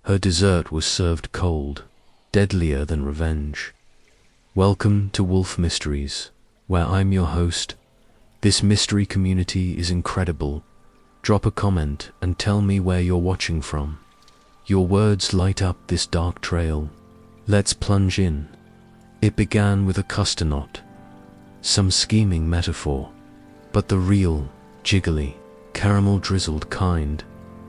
Her dessert was served cold, deadlier than revenge. Welcome to Wolfe Mysteries, where I'm your host. This mystery community is incredible. Drop a comment and tell me where you're watching from. Your words light up this dark trail. Let's plunge in. It began with a custard knot, some scheming metaphor, but the real, jiggly, caramel-drizzled kind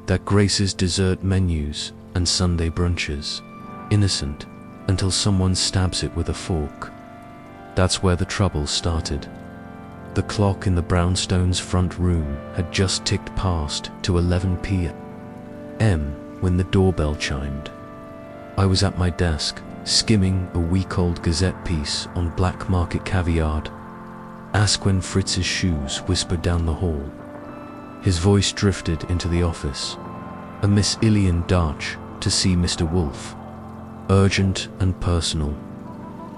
that graces dessert menus and Sunday brunches. Innocent until someone stabs it with a fork. That's where the trouble started. The clock in the brownstone's front room had just ticked past to 11 p.m. when the doorbell chimed. I was at my desk, skimming a week-old Gazette piece on black market caviar. Ask when Fritz's shoes whispered down the hall. His voice drifted into the office. A Miss Ilian Darch to see Mr. Wolfe. Urgent and personal.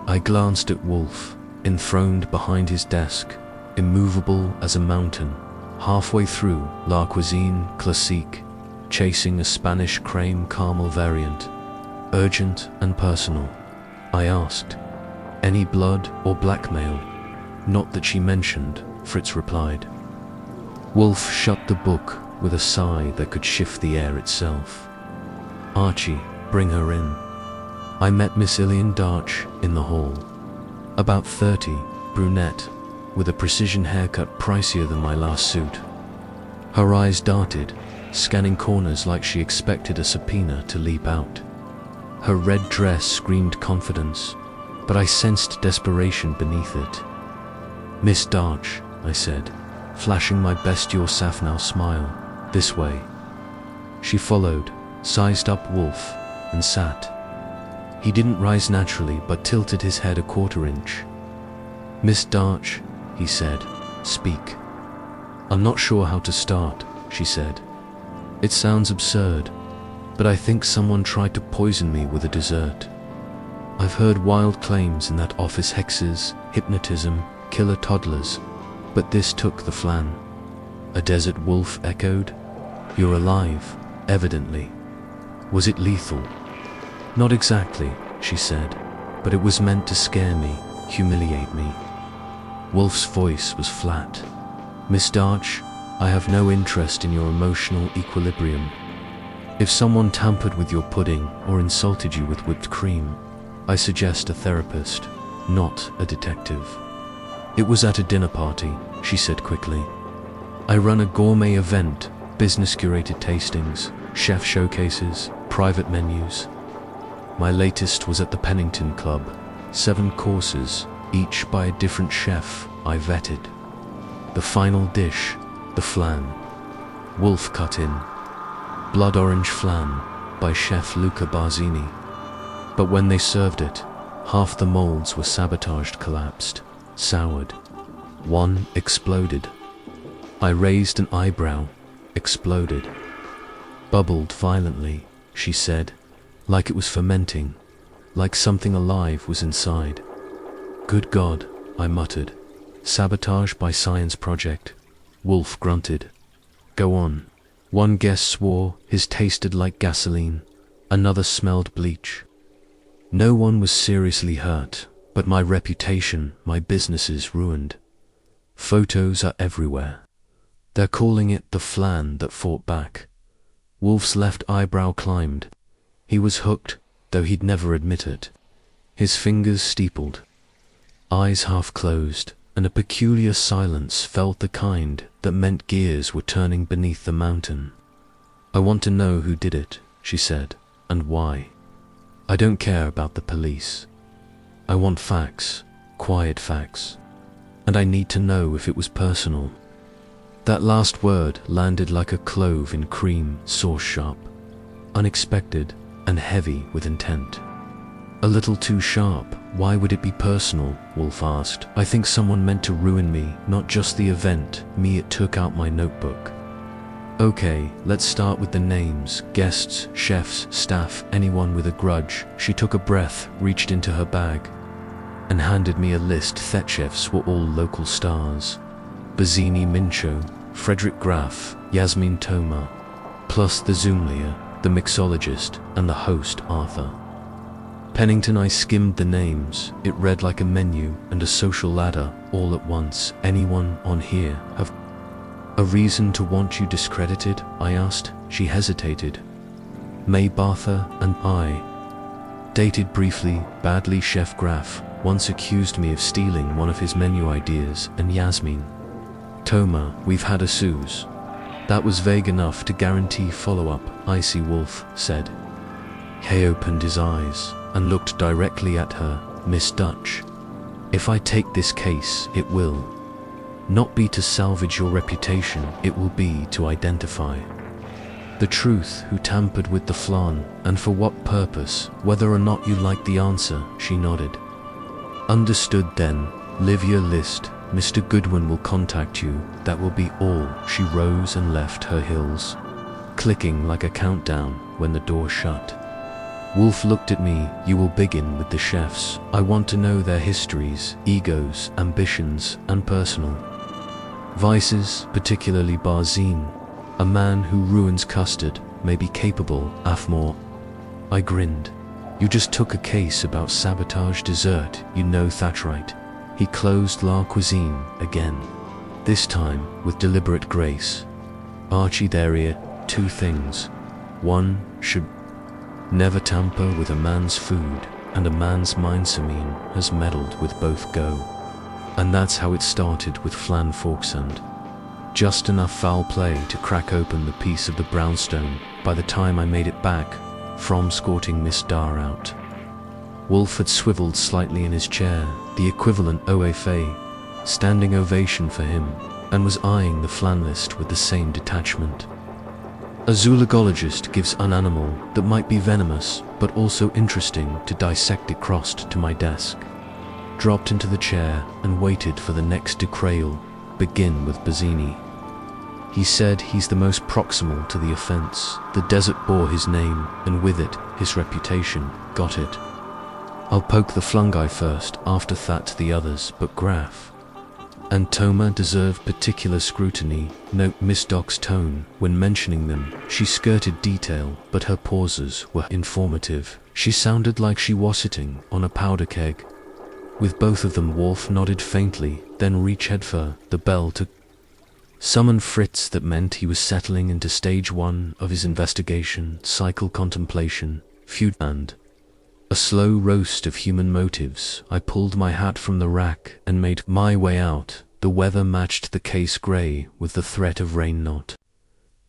I glanced at Wolfe, enthroned behind his desk, immovable as a mountain, halfway through La Cuisine Classique, chasing a Spanish creme caramel variant. Urgent and personal. I asked. Any blood or blackmail? Not that she mentioned, Fritz replied. Wolfe shut the book with a sigh that could shift the air itself. Archie, bring her in. I met Miss Ilian Darch in the hall. About 30, brunette, with a precision haircut pricier than my last suit. Her eyes darted, scanning corners like she expected a subpoena to leap out. Her red dress screamed confidence, but I sensed desperation beneath it. Miss Darch, I said, flashing my bestial Safnau smile, this way. She followed, sized up Wolfe, and sat. He didn't rise naturally, but tilted his head a quarter inch. Miss Darch, he said, speak. I'm not sure how to start, she said. It sounds absurd, but I think someone tried to poison me with a dessert. I've heard wild claims in that office: hexes, hypnotism, killer toddlers, but this took the flan. A desert wolf echoed. You're alive, evidently. Was it lethal? Not exactly, she said, but it was meant to scare me, humiliate me. Wolfe's voice was flat. Miss Darch, I have no interest in your emotional equilibrium. If someone tampered with your pudding or insulted you with whipped cream, I suggest a therapist, not a detective. It was at a dinner party, she said quickly. I run a gourmet event, business-curated tastings, chef showcases, private menus. My latest was at the Pennington Club, 7 courses, each by a different chef I vetted. The final dish, the flan. Wolfe cut in. Blood orange flan by Chef Luca Barzini. But when they served it, half the molds were sabotaged, collapsed, soured. One exploded. I raised an eyebrow, exploded. Bubbled violently, she said, like it was fermenting, like something alive was inside. Good God, I muttered. Sabotage by science project. Wolfe grunted. Go on. One guest swore his tasted like gasoline. Another smelled bleach. No one was seriously hurt, but my reputation, my business is ruined. Photos are everywhere. They're calling it the flan that fought back. Wolfe's left eyebrow climbed. He was hooked, though he'd never admit it. His fingers steepled. Eyes half closed, and a peculiar silence felt the kind that meant gears were turning beneath the mountain. I want to know who did it, she said, and why. I don't care about the police. I want facts, quiet facts. And I need to know if it was personal. That last word landed like a clove in cream, sauce sharp. Unexpected and heavy with intent. A little too sharp. Why would it be personal? Wolfe asked. I think someone meant to ruin me, not just the event, me. It took out my notebook. Okay, let's start with the names, guests, chefs, staff, anyone with a grudge. She took a breath, reached into her bag, and handed me a list. That chefs were all local stars. Bazzini Mincho, Frederick Graf, Yasmin Toma, plus the Zoomlier, the mixologist, and the host, Arthur. Pennington. I skimmed the names. It read like a menu and a social ladder all at once. Anyone on here have a reason to want you discredited? I asked. She hesitated. May Bartha and I dated briefly. Badly. Chef Graff once accused me of stealing one of his menu ideas, and Yasmin. Toma, we've had a Suze. That was vague enough to guarantee follow-up, Icy Wolfe said. He opened his eyes and looked directly at her. Miss Dutch, if I take this case, it will not be to salvage your reputation, it will be to identify the truth. Who tampered with the flan, and for what purpose? Whether or not you like the answer, she nodded. Understood then. Live your list. Mr. Goodwin will contact you. That will be all. She rose and left, her heels clicking like a countdown when the door shut. Wolfe looked at me. You will begin with the chefs. I want to know their histories, egos, ambitions, and personal vices, particularly Barzine. A man who ruins custard may be capable of more. I grinned. You just took a case about sabotage dessert, you know Thatchright. He closed La Cuisine again, this time with deliberate grace. Archie, there are two things. One should never tamper with a man's food, and a man's mind. Samin has meddled with both. Go. And that's how it started with Flan Forks, and just enough foul play to crack open the piece of the brownstone by the time I made it back from escorting Miss Dar out. Wolfe had swiveled slightly in his chair, the equivalent OFA, standing ovation for him, and was eyeing the flan list with the same detachment. A zoologist gives an animal that might be venomous, but also interesting to dissect. It crossed to my desk, dropped into the chair, and waited for the next decrayal. Begin with Bazzini. He said he's the most proximal to the offense. The desert bore his name, and with it, his reputation. Got it. I'll poke the flungi first, after that the others, but Graff and Toma deserve particular scrutiny. Note Miss Doc's tone when mentioning them. She skirted detail, but her pauses were informative. She sounded like she was sitting on a powder keg. With both of them, Wolfe nodded faintly, then reached for the bell to summon Fritz. That meant he was settling into stage one of his investigation, cycle contemplation, feud, and a slow roast of human motives. I pulled my hat from the rack and made my way out. The weather matched the case grey with the threat of rain. Not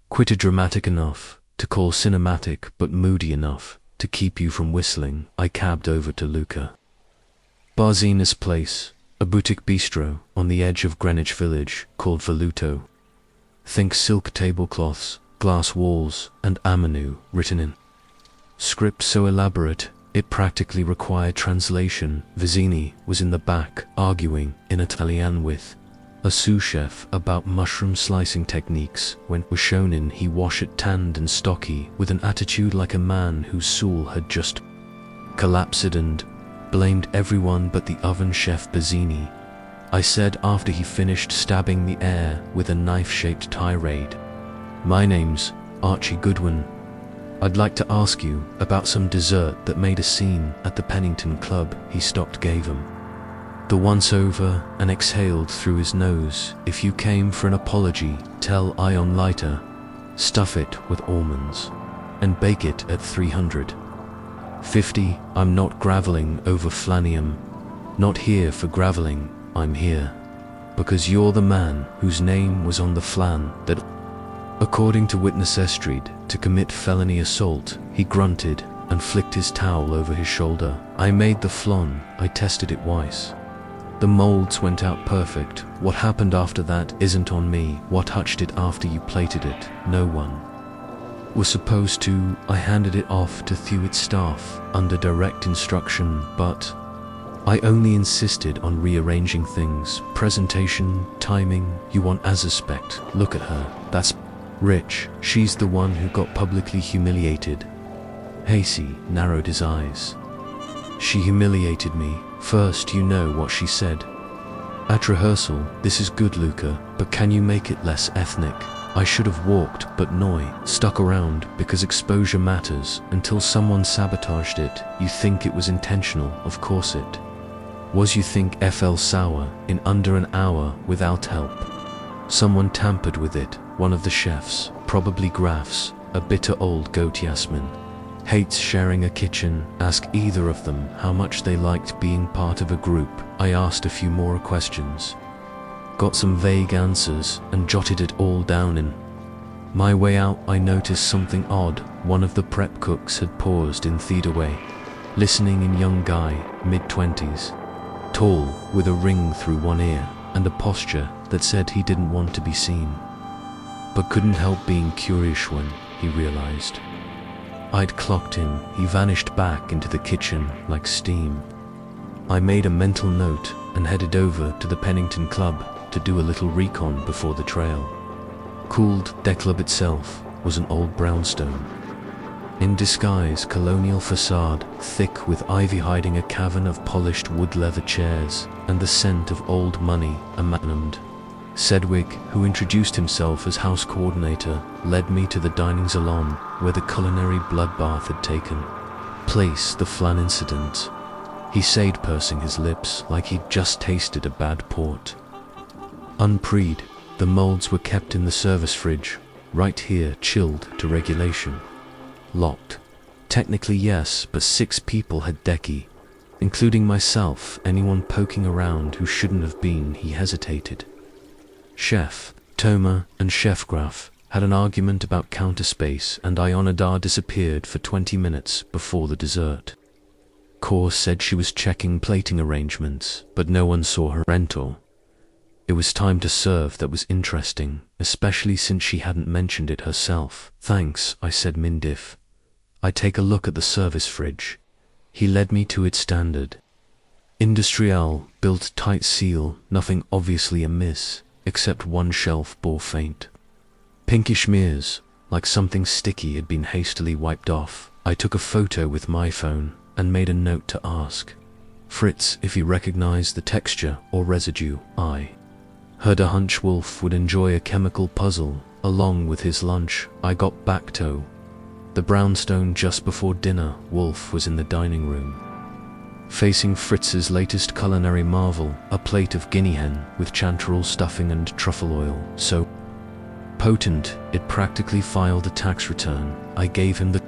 quite dramatic enough to call cinematic, but moody enough to keep you from whistling. I cabbed over to Luca Barzina's place, a boutique bistro on the edge of Greenwich Village called Voluto. Think silk tablecloths, glass walls, and Amanu written in script so elaborate it practically required translation. Vizzini was in the back, arguing in Italian with a sous chef about mushroom slicing techniques. When was shown in, he washed it, tanned and stocky, with an attitude like a man whose soul had just collapsed, and blamed everyone but the oven chef Bazzini. I said after he finished stabbing the air with a knife-shaped tirade. My name's Archie Goodwin. I'd like to ask you about some dessert that made a scene at the Pennington Club. He stopped, gave him the once-over, and exhaled through his nose. If you came for an apology, tell Ion Lighter. Stuff it with almonds and bake it at 350. I'm not graveling over flanium. Not here for graveling. I'm here because you're the man whose name was on the flan that, according to witness Estrid, to commit felony assault. He grunted and flicked his towel over his shoulder. I made the flan. I tested it twice. The molds went out perfect. What happened after that isn't on me. What touched it after you plated it? No one was supposed to. I handed it off to Thewit's staff under direct instruction, but I only insisted on rearranging things. Presentation, timing, you want as a spect. Look at her. That's Rich. She's the one who got publicly humiliated. Hasey narrowed his eyes. She humiliated me. First, you know what she said at rehearsal. This is good, Luca, but can you make it less ethnic? I should have walked, but Noi stuck around because exposure matters until someone sabotaged it. You think it was intentional, of course it was. You think FL sour in under an hour without help. Someone tampered with it, one of the chefs, probably Graf's, a bitter old goat. Yasmin hates sharing a kitchen. Ask either of them how much they liked being part of a group. I asked a few more questions, got some vague answers, and jotted it all down. In my way out, I noticed something odd. One of the prep cooks had paused in theaterway, listening. In young guy, mid-20s, tall, with a ring through one ear, and a posture that said he didn't want to be seen, but couldn't help being curious when he realized I'd clocked him. He vanished back into the kitchen like steam. I made a mental note and headed over to the Pennington Club to do a little recon before the trail cooled. The club itself was an old brownstone, in disguise colonial facade, thick with ivy hiding a cavern of polished wood leather chairs and the scent of old money. A man named Sedgwick, who introduced himself as house coordinator, led me to the dining salon where the culinary bloodbath had taken place. The flan incident, he said, pursing his lips like he'd just tasted a bad port. Unpreed, the molds were kept in the service fridge, right here, chilled to regulation. Locked. Technically yes, but 6 people had decky, including myself. Anyone poking around who shouldn't have been. He hesitated. Chef Toma and Chef Graf had an argument about counter space, and Ionadar disappeared for 20 minutes before the dessert. Kor said she was checking plating arrangements, but no one saw her rental. It was time to serve. That was interesting, especially since she hadn't mentioned it herself. Thanks, I said Mindif. I take a look at the service fridge. He led me to its standard industrial, built tight seal, nothing obviously amiss, except one shelf bore faint pinkish smears, like something sticky had been hastily wiped off. I took a photo with my phone and made a note to ask Fritz if he recognized the texture or residue. I heard a hunch Wolfe would enjoy a chemical puzzle along with his lunch. I got back to the brownstone just before dinner. Wolfe was in the dining room, facing Fritz's latest culinary marvel, a plate of guinea hen with chanterelle stuffing and truffle oil, so potent it practically filed a tax return. I gave him the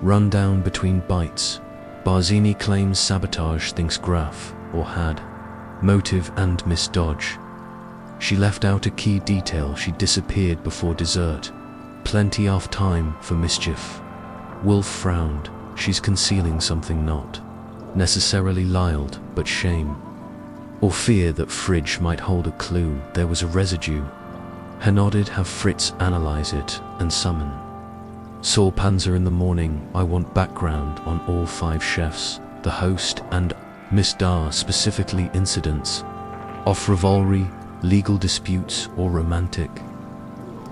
rundown between bites. Barzini claims sabotage, thinks Graf, or had motive, and Miss Dodge, she left out a key detail. She disappeared before dessert. Plenty of time for mischief. Wolfe frowned. She's concealing something, not necessarily lied, but shame or fear that fridge might hold a clue. There was a residue. He nodded. Have Fritz analyze it and summon Saul Panzer in the morning. I want background on all 5 chefs, the host and Miss Dar, specifically incidents of rivalry, legal disputes, or romantic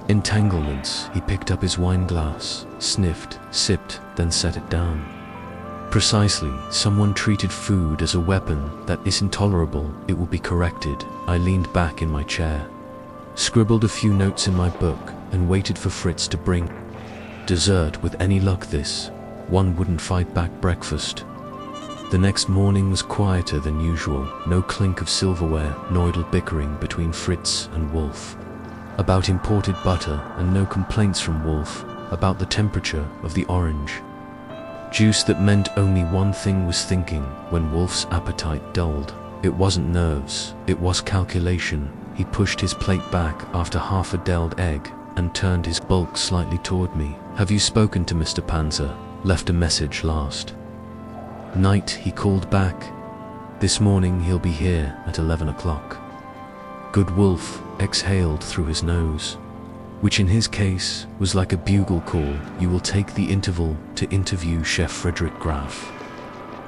entanglements. He picked up his wine glass, sniffed, sipped, then set it down. Precisely, someone treated food as a weapon that is intolerable. It will be corrected. I leaned back in my chair, scribbled a few notes in my book, and waited for Fritz to bring dessert. With any luck, this one wouldn't fight back breakfast. The next morning was quieter than usual. No clink of silverware, no idle bickering between Fritz and Wolfe about imported butter, and no complaints from Wolfe about the temperature of the orange juice. That meant only one thing was thinking. When Wolfe's appetite dulled, it wasn't nerves, it was calculation. He pushed his plate back after half a deviled egg and turned his bulk slightly toward me. Have you spoken to Mr. Panzer? Left a message last night, he called back. This morning he'll be here at 11 o'clock. Good. Wolfe exhaled through his nose, which in his case was like a bugle call. You will take the interval to interview Chef Frederick Graf.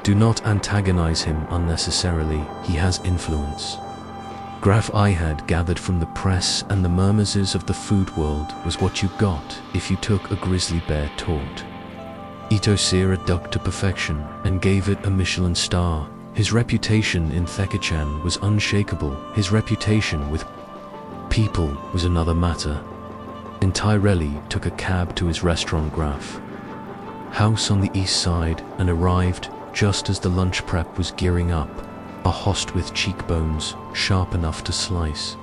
Do not antagonize him unnecessarily. He has influence. Graf, I had gathered from the press and the murmurs of the food world, was what you got if you took a grizzly bear taught Ito sear a duck to perfection and gave it a Michelin star. His reputation in Thekachan was unshakable. His reputation with people was another matter. Entirely took a cab to his restaurant Graf house on the east side and arrived just as the lunch prep was gearing up, a host with cheekbones sharp enough to slice.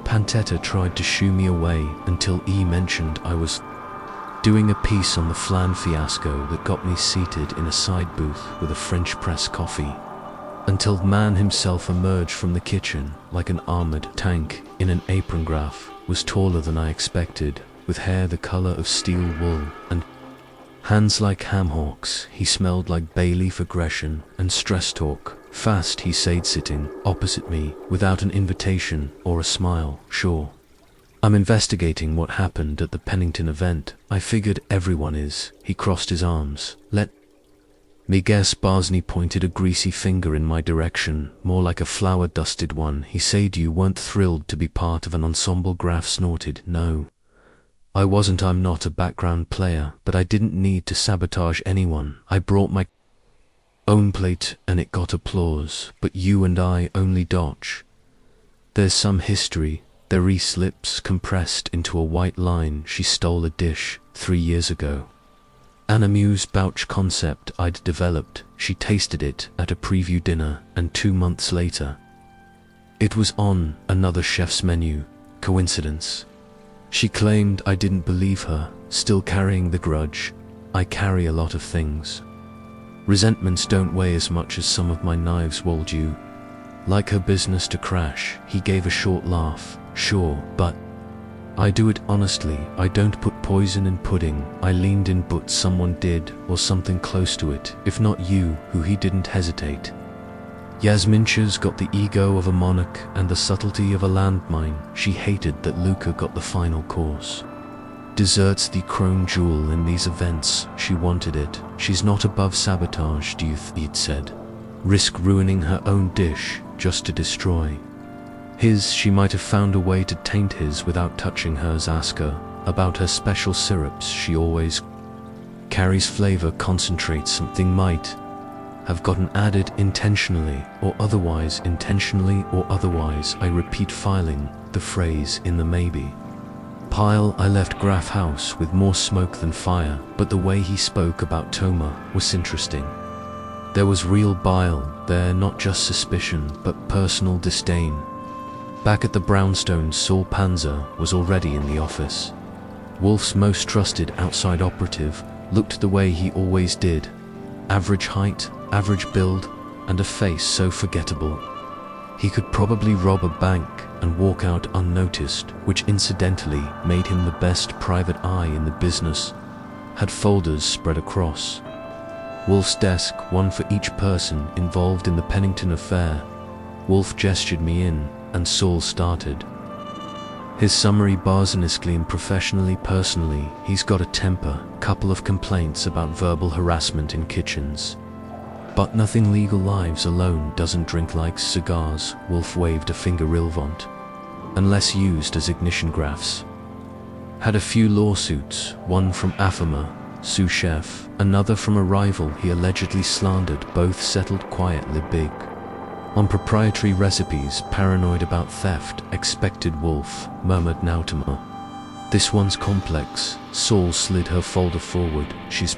Pantetta tried to shoo me away until E mentioned I was doing a piece on the Flan fiasco that got me seated in a side booth with a French press coffee, until the man himself emerged from the kitchen like an armored tank in an apron. Graf was taller than I expected, with hair the color of steel wool and hands like ham hocks. He smelled like bay leaf aggression and stress talk. Fast, he said, sitting opposite me without an invitation or a smile. Sure. I'm investigating what happened at the Pennington event. I figured everyone is. He crossed his arms. Let me guess. Barsney pointed a greasy finger in my direction, more like a flour-dusted one. He said you weren't thrilled to be part of an ensemble. Graf snorted. No. I wasn't. I'm not a background player, but I didn't need to sabotage anyone. I brought my own plate and it got applause, but you and I only dodge. There's some history. Their lips compressed into a white line. She stole a dish 3 years ago. An amuse-bouche concept I'd developed. She tasted it at a preview dinner, and 2 months later, it was on another chef's menu. Coincidence? She claimed. I didn't believe her, still carrying the grudge. I carry a lot of things. Resentments don't weigh as much as some of my knives. Would you like her business to crash? He gave a short laugh. Sure, but I do it honestly. I don't put poison in pudding. I leaned in, but someone did, or something close to it. If not you, who? He didn't hesitate. Yasmincha's got the ego of a monarch and the subtlety of a landmine. She hated that Luca got the final course. Dessert's the crown jewel in these events. She wanted it. She's not above sabotage, do you he'd said. Risk ruining her own dish just to destroy his. She might have found a way to taint his without touching hers. Ask her about her special syrups. She always carries flavor concentrate. Something might have gotten added intentionally or otherwise. Intentionally or otherwise, I repeat, filing the phrase in the maybe pile. I left Graf house with more smoke than fire, but the way he spoke about Toma was interesting. There was real bile there, not just suspicion, but personal disdain. Back at the brownstone, Saul Panzer was already in the office. Wolfe's most trusted outside operative looked the way he always did. Average height, average build, and a face so forgettable. He could probably rob a bank and walk out unnoticed, which incidentally made him the best private eye in the business. Had folders spread across Wolfe's desk, one for each person involved in the Pennington affair. Wolfe gestured me in, and Saul started his summary. Barsoniscally and professionally. Personally, he's got a temper, couple of complaints about verbal harassment in kitchens, but nothing legal. Lives alone. Doesn't drink, likes cigars. Wolfe waved a finger. Relevant unless used as ignition graphs. Had a few lawsuits, one from Afama, sous chef, another from a rival he allegedly slandered. Both settled quietly. Big on proprietary recipes, paranoid about theft. Expected. Wolfe murmured Nautama. This one's complex. Saul slid her folder forward. She's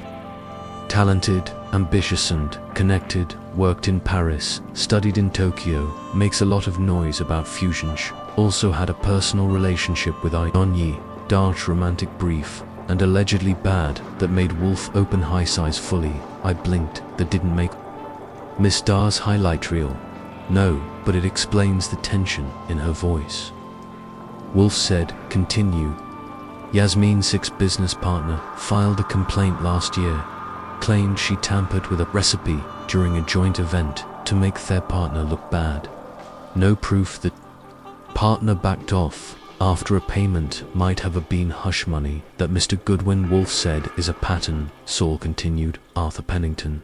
talented, ambitious and connected, worked in Paris, studied in Tokyo, makes a lot of noise about fusion. Also had a personal relationship with Ionyi, dark romantic brief, and allegedly bad, that made Wolfe open high size fully. I blinked. That didn't make Miss Dar's highlight reel. No, but it explains the tension in her voice. Wolfe said, continue. Yasmin's business partner filed a complaint last year. Claimed she tampered with a recipe during a joint event to make their partner look bad. No proof. That partner backed off after a payment might have been hush money that Mr. Goodwin. Wolfe said is a pattern. Saul continued. Arthur Pennington,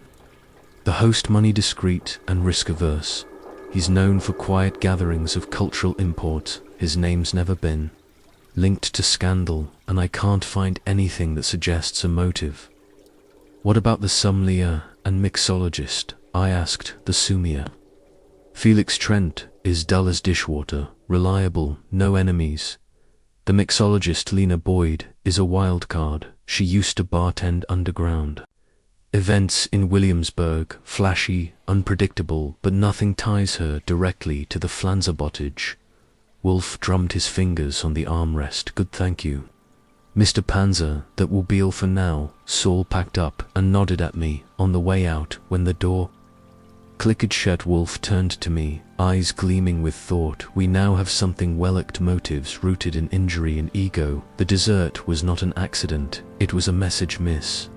the host, money discreet and risk-averse. He's known for quiet gatherings of cultural import. His name's never been linked to scandal, and I can't find anything that suggests a motive. What about the sommelier and mixologist? I asked. The sommelier, Felix Trent, is dull as dishwater, reliable, no enemies. The mixologist Lena Boyd is a wild card. She used to bartend underground. Events in Williamsburg, flashy, unpredictable, but nothing ties her directly to the flan sabotage. Wolfe drummed his fingers on the armrest. Good, thank you. Mr. Panzer, that will be all for now. Saul packed up and nodded at me on the way out when the door clicked shut. Wolfe turned to me, eyes gleaming with thought. We now have something. Well-acted motives rooted in injury and ego. The dessert was not an accident, it was a message, miss.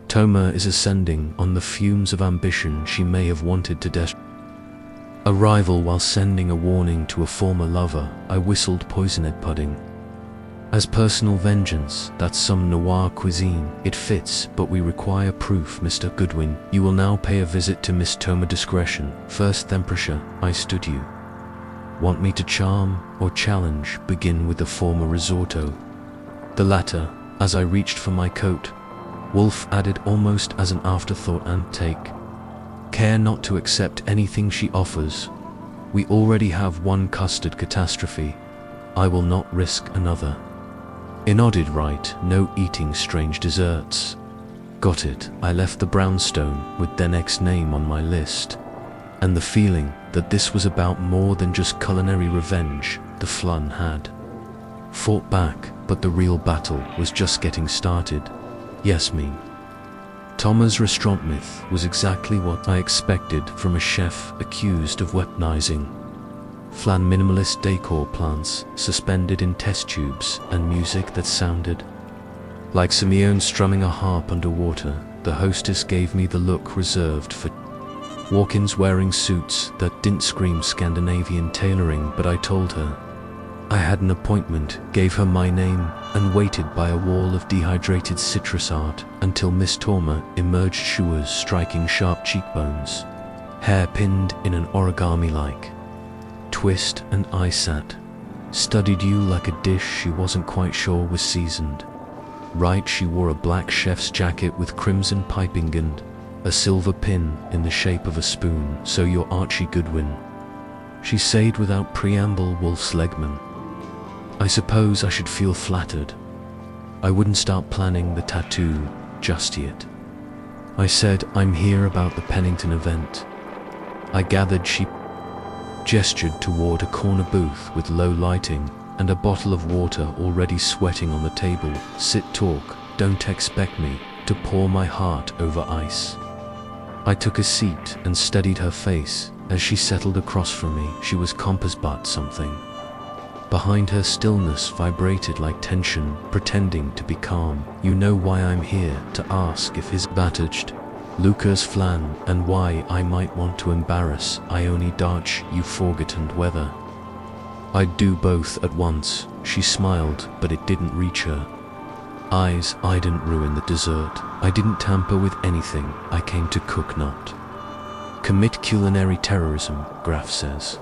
Toma is ascending on the fumes of ambition. She may have wanted to a rival while sending a warning to a former lover. I whistled poisoned pudding. As personal vengeance, that's some noir cuisine. It fits, but we require proof, Mr. Goodwin. You will now pay a visit to Miss Toma. Discretion first, temperature. I stood you. Want me to charm or challenge? Begin with the former risotto. The latter. As I reached for my coat, Wolfe added almost as an afterthought, and take care not to accept anything she offers. We already have one custard catastrophe. I will not risk another. I nodded. Right, no eating strange desserts. Got it. I left the brownstone with the next name on my list, and the feeling that this was about more than just culinary revenge. The flan had fought back, but the real battle was just getting started. Yes, me. Toma's restaurant myth was exactly what I expected from a chef accused of weaponizing flan. Minimalist decor, plants suspended in test tubes, and music that sounded like Simeone strumming a harp underwater. The hostess gave me the look reserved for walk-ins wearing suits that didn't scream Scandinavian tailoring, but I told her I had an appointment, gave her my name, and waited by a wall of dehydrated citrus art until Miss Toma emerged. She was striking sharp cheekbones, hair pinned in an origami-like twist, and I sat, studied you like a dish she wasn't quite sure was seasoned right. She wore a black chef's jacket with crimson piping and a silver pin in the shape of a spoon. So you're Archie Goodwin, she said without preamble. Wolfe's legman. I suppose I should feel flattered. I wouldn't start planning the tattoo just yet. I said, I'm here about the Pennington event. I gathered. She gestured toward a corner booth with low lighting and a bottle of water already sweating on the table. Sit, talk. Don't expect me to pour my heart over ice. I took a seat and studied her face as she settled across from me. She was compass, but something behind her stillness vibrated like tension, pretending to be calm. You know why I'm here, to ask if his bataged Lucas flan, and why I might want to embarrass Ione Dutch. You forgotten whether I'd do both at once. She smiled, but it didn't reach her eyes. I didn't ruin the dessert. I didn't tamper with anything. I came to cook, not commit culinary terrorism, Graf says.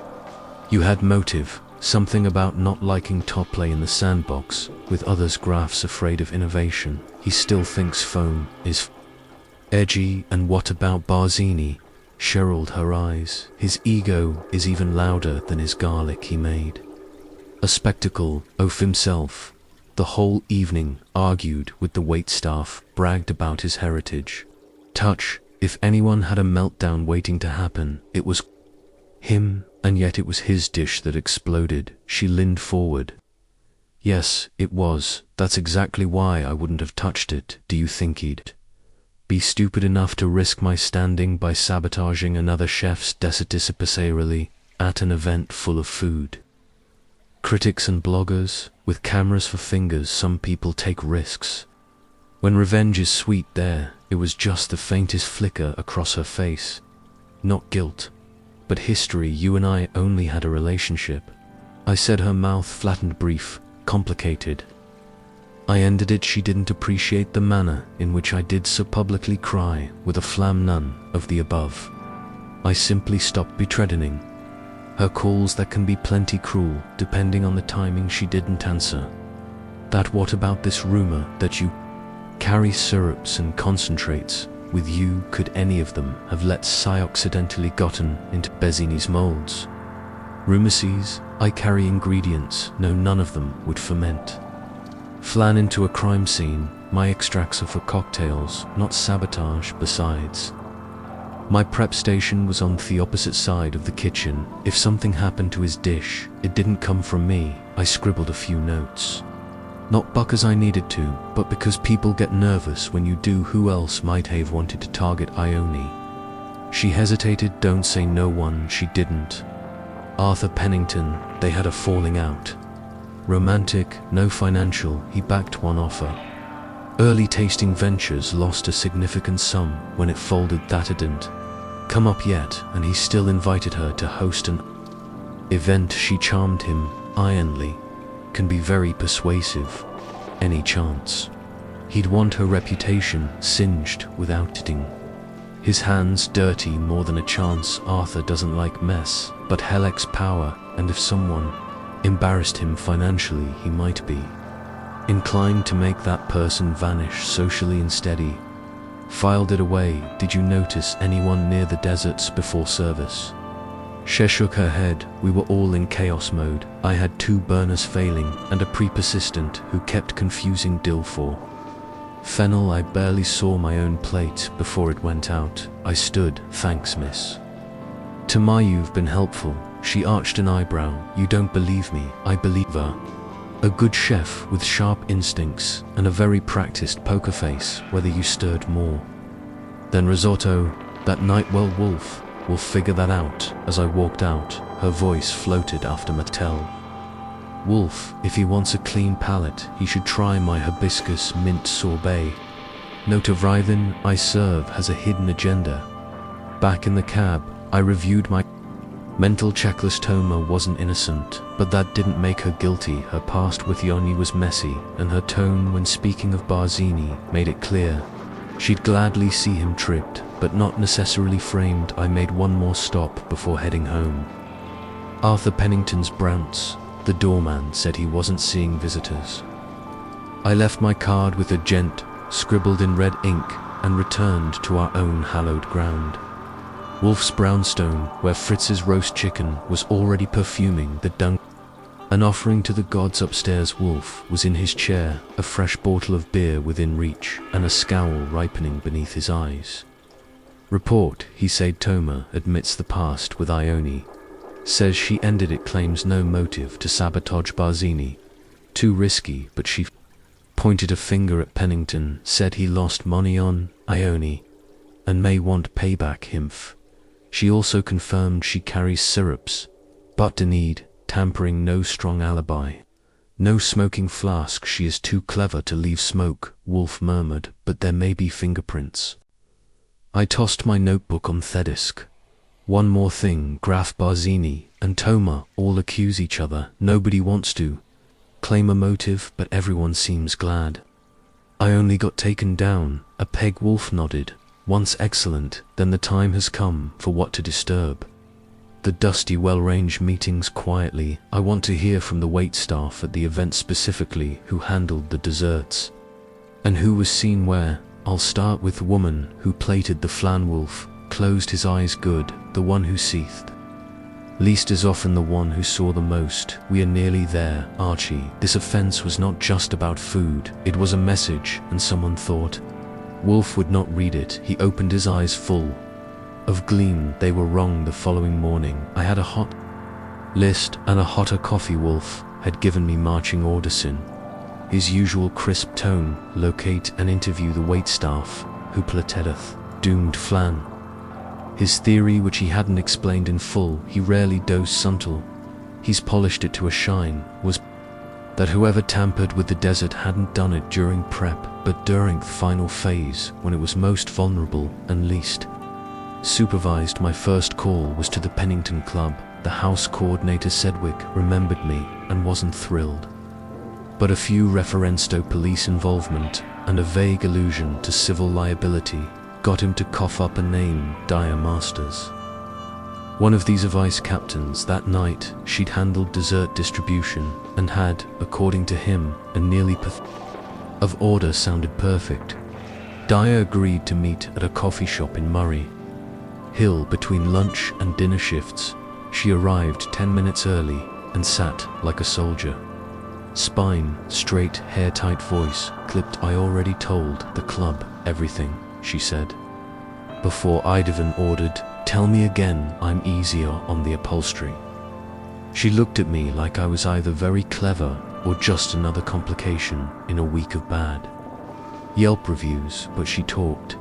You had motive, something about not liking top play in the sandbox with others. Graf's afraid of innovation. He still thinks foam is edgy. And what about Barzini? She rolled her eyes. His ego is even louder than his garlic. He made a spectacle of himself the whole evening, argued with the waitstaff, bragged about his heritage. Touch. If anyone had a meltdown waiting to happen, it was him, and yet it was his dish that exploded. She leaned forward. Yes, it was. That's exactly why I wouldn't have touched it. Do you think he'd be stupid enough to risk my standing by sabotaging another chef's patisserie at an event full of food critics and bloggers with cameras for fingers? Some people take risks. When revenge is sweet, there, it was just the faintest flicker across her face. Not guilt, but history. You and I only had a relationship. I said. Her mouth flattened, brief, complicated. I ended it. She didn't appreciate the manner in which I did so publicly. Cry with a flam, none of the above. I simply stopped betreading her calls that can be plenty cruel depending on the timing. She didn't answer. That what about this rumor that you carry syrups and concentrates with you? Could any of them have let Psy accidentally gotten into Bezzini's molds? Rumices, I carry ingredients, no none of them would ferment. Flan into a crime scene, my extracts are for cocktails, not sabotage. Besides, my prep station was on the opposite side of the kitchen. If something happened to his dish, it didn't come from me. I scribbled a few notes. Not because I needed to, but because people get nervous when you do. Who else might have wanted to target Ione? She hesitated. Don't say no one. She didn't. Arthur Pennington, they had a falling out. Romantic, no financial. He backed one offer. Early tasting ventures lost a significant sum when it folded. That didn't come up yet, and he still invited her to host an event. She charmed him ironly. Can be very persuasive. Any chance he'd want her reputation singed without hitting his hands dirty? More than a chance. Arthur doesn't like mess, but Helix power, and if someone embarrassed him financially, he might be inclined to make that person vanish socially instead. He filed it away. Did you notice anyone near the deserts before service? She shook her head. We were all in chaos mode. I had 2 burners failing and a pre-persistent who kept confusing dill for fennel. I barely saw my own plate before it went out. I stood. Thanks, miss. Tamar, you've been helpful. She arched an eyebrow. You don't believe me? I believe her. A good chef with sharp instincts and a very practiced poker face. Whether you stirred more than risotto that night, well, Wolfe will figure that out. As I walked out, her voice floated after Mattel. Wolfe, if he wants a clean palate, he should try my hibiscus mint sorbet. Note of writhing I serve has a hidden agenda. Back in the cab, I reviewed my mental checklist. Toma wasn't innocent, but that didn't make her guilty. Her past with Ione was messy, and her tone when speaking of Barzini made it clear she'd gladly see him tripped, but not necessarily framed. I made one more stop before heading home. Arthur Pennington's Brownts. The doorman said he wasn't seeing visitors. I left my card with a gent scribbled in red ink and returned to our own hallowed ground. Wolfe's brownstone, where Fritz's roast chicken was already perfuming the dung. An offering to the gods upstairs. Wolfe was in his chair, a fresh bottle of beer within reach, and a scowl ripening beneath his eyes. Report, he said. Toma admits the past with Ione. Says she ended it. Claims no motive to sabotage Barzini. Too risky, but she pointed a finger at Pennington. Said he lost money on Ione and may want payback. Himph. She also confirmed she carries syrups, but denied tampering. No strong alibi. No smoking flask. She is too clever to leave smoke, Wolfe murmured, but there may be fingerprints. I tossed my notebook on the desk. One more thing. Graf Barzini and Toma all accuse each other. Nobody wants to claim a motive, but everyone seems glad. I only got taken down a peg. Wolfe nodded. Once excellent, then the time has come for what to disturb. The dusty, well-arranged meetings quietly. I want to hear from the waitstaff at the event, specifically who handled the desserts and who was seen where. I'll start with the woman who plated the flan. Wolfe closed his eyes. Good. The one who seethed least is often the one who saw the most. We are nearly there, Archie. This offense was not just about food. It was a message, and someone thought Wolfe would not read it. He opened his eyes full of gleam. They were wrong. The following morning, I had a hot list and a hotter coffee. Wolfe had given me marching orders in his usual crisp tone. Locate and interview the waitstaff who platedeth doomed flan. His theory, which he hadn't explained in full, he rarely dosed subtle, he's polished it to a shine, was that whoever tampered with the desert hadn't done it during prep, but during the final phase, when it was most vulnerable and least supervised. My first call was to the Pennington Club. The house coordinator Sedgwick remembered me and wasn't thrilled, but a few references to police involvement and a vague allusion to civil liability got him to cough up a name. Dire Masters. One of these vice captains. That night, she'd handled dessert distribution and had, according to him, a nearly of order sounded perfect. Dyer agreed to meet at a coffee shop in Murray Hill between lunch and dinner shifts. She arrived 10 minutes early and sat like a soldier. Spine straight, hair-tight voice clipped. I already told the club everything, she said. Before I'd even ordered, tell me again, I'm easier on the upholstery. She looked at me like I was either very clever or just another complication in a week of bad Yelp reviews, but she talked.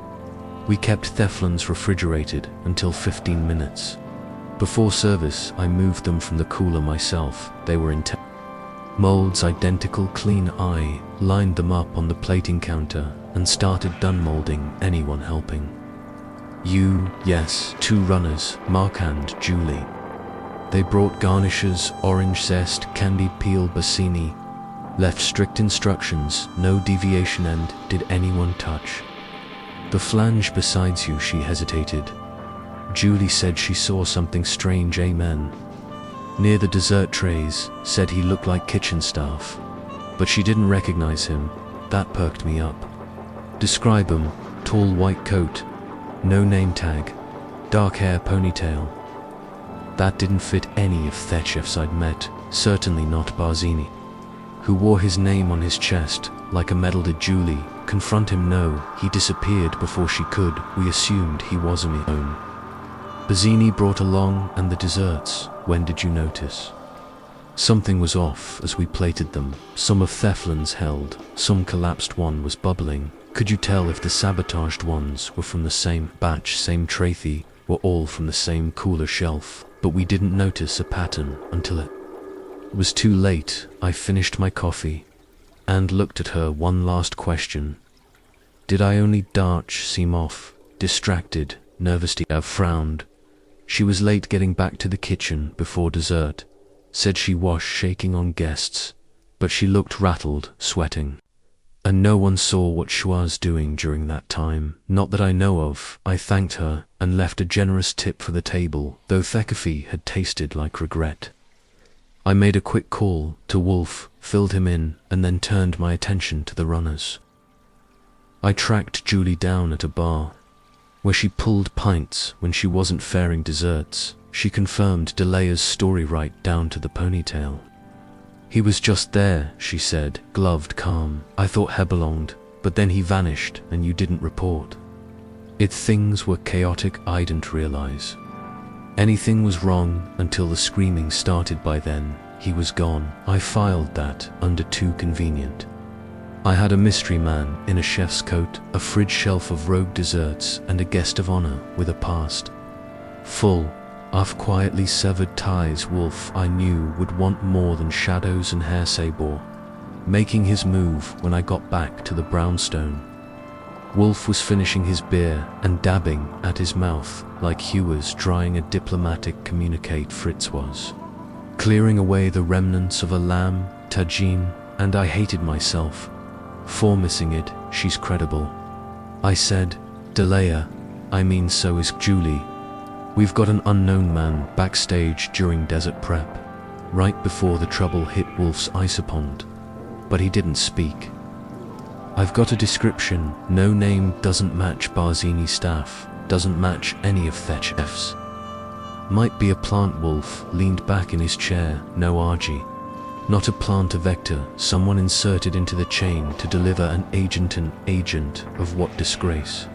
We kept Teflons refrigerated until 15 minutes. Before service, I moved them from the cooler myself. They were in molds identical. Clean. I lined them up on the plating counter and started done molding. Anyone helping? You? Yes, 2 runners, Mark and Julie. They brought garnishes, orange zest, candied peel, bassini. Left strict instructions, no deviation. And did anyone touch the flange besides you? She hesitated. Julie said she saw something strange. Amen. Near the dessert trays, said he looked like kitchen staff. But she didn't recognize him. That perked me up. Describe him. Tall white coat. No name tag. Dark hair, ponytail. That didn't fit any of the chefs I'd met, certainly not Barzini, who wore his name on his chest like a medal. Did Julie confront him? No, he disappeared before she could. We assumed he wasn't alone. Bazzini brought along and the desserts. When did you notice? Something was off as we plated them. Some of Teflon's held, some collapsed. One was bubbling. Could you tell if the sabotaged ones were from the same batch? Same tray, were all from the same cooler shelf, but we didn't notice a pattern until it was too late. I finished my coffee and looked at her. One last question. Did I only Darch seem off, distracted, nervous? I frowned. She was late getting back to the kitchen before dessert. Said she was shaking on guests, but she looked rattled, sweating. And no one saw what she was doing during that time. Not that I know of. I thanked her and left a generous tip for the table, though the coffee had tasted like regret. I made a quick call to Wolfe, filled him in, and then turned my attention to the runners. I tracked Julie down at a bar, where she pulled pints when she wasn't faring desserts. She confirmed Delaya's story right down to the ponytail. He was just there, she said, gloved, calm. I thought he belonged, but then he vanished and you didn't report. Things were chaotic. I didn't realize anything was wrong until the screaming started. By then, he was gone. I filed that under too convenient. I had a mystery man in a chef's coat, a fridge shelf of rogue desserts, and a guest of honor with a past full of quietly severed ties. Wolfe, I knew, would want more than shadows and hair. Sabor making his move when I got back to the brownstone. Wolfe was finishing his beer and dabbing at his mouth like he was drying a diplomatic communique. Fritz was clearing away the remnants of a lamb tagine, and I hated myself for missing it. She's credible, I said. Delaya, I mean, so is Julie. We've got an unknown man backstage during desert prep, right before the trouble hit Wolfe's isopond, but he didn't speak. I've got a description. No name, doesn't match Barzini's staff, doesn't match any of the chefs. Might be a plant. Wolfe leaned back in his chair. No, Archie. Not a plant, a vector, someone inserted into the chain to deliver an agent. An agent of what disgrace?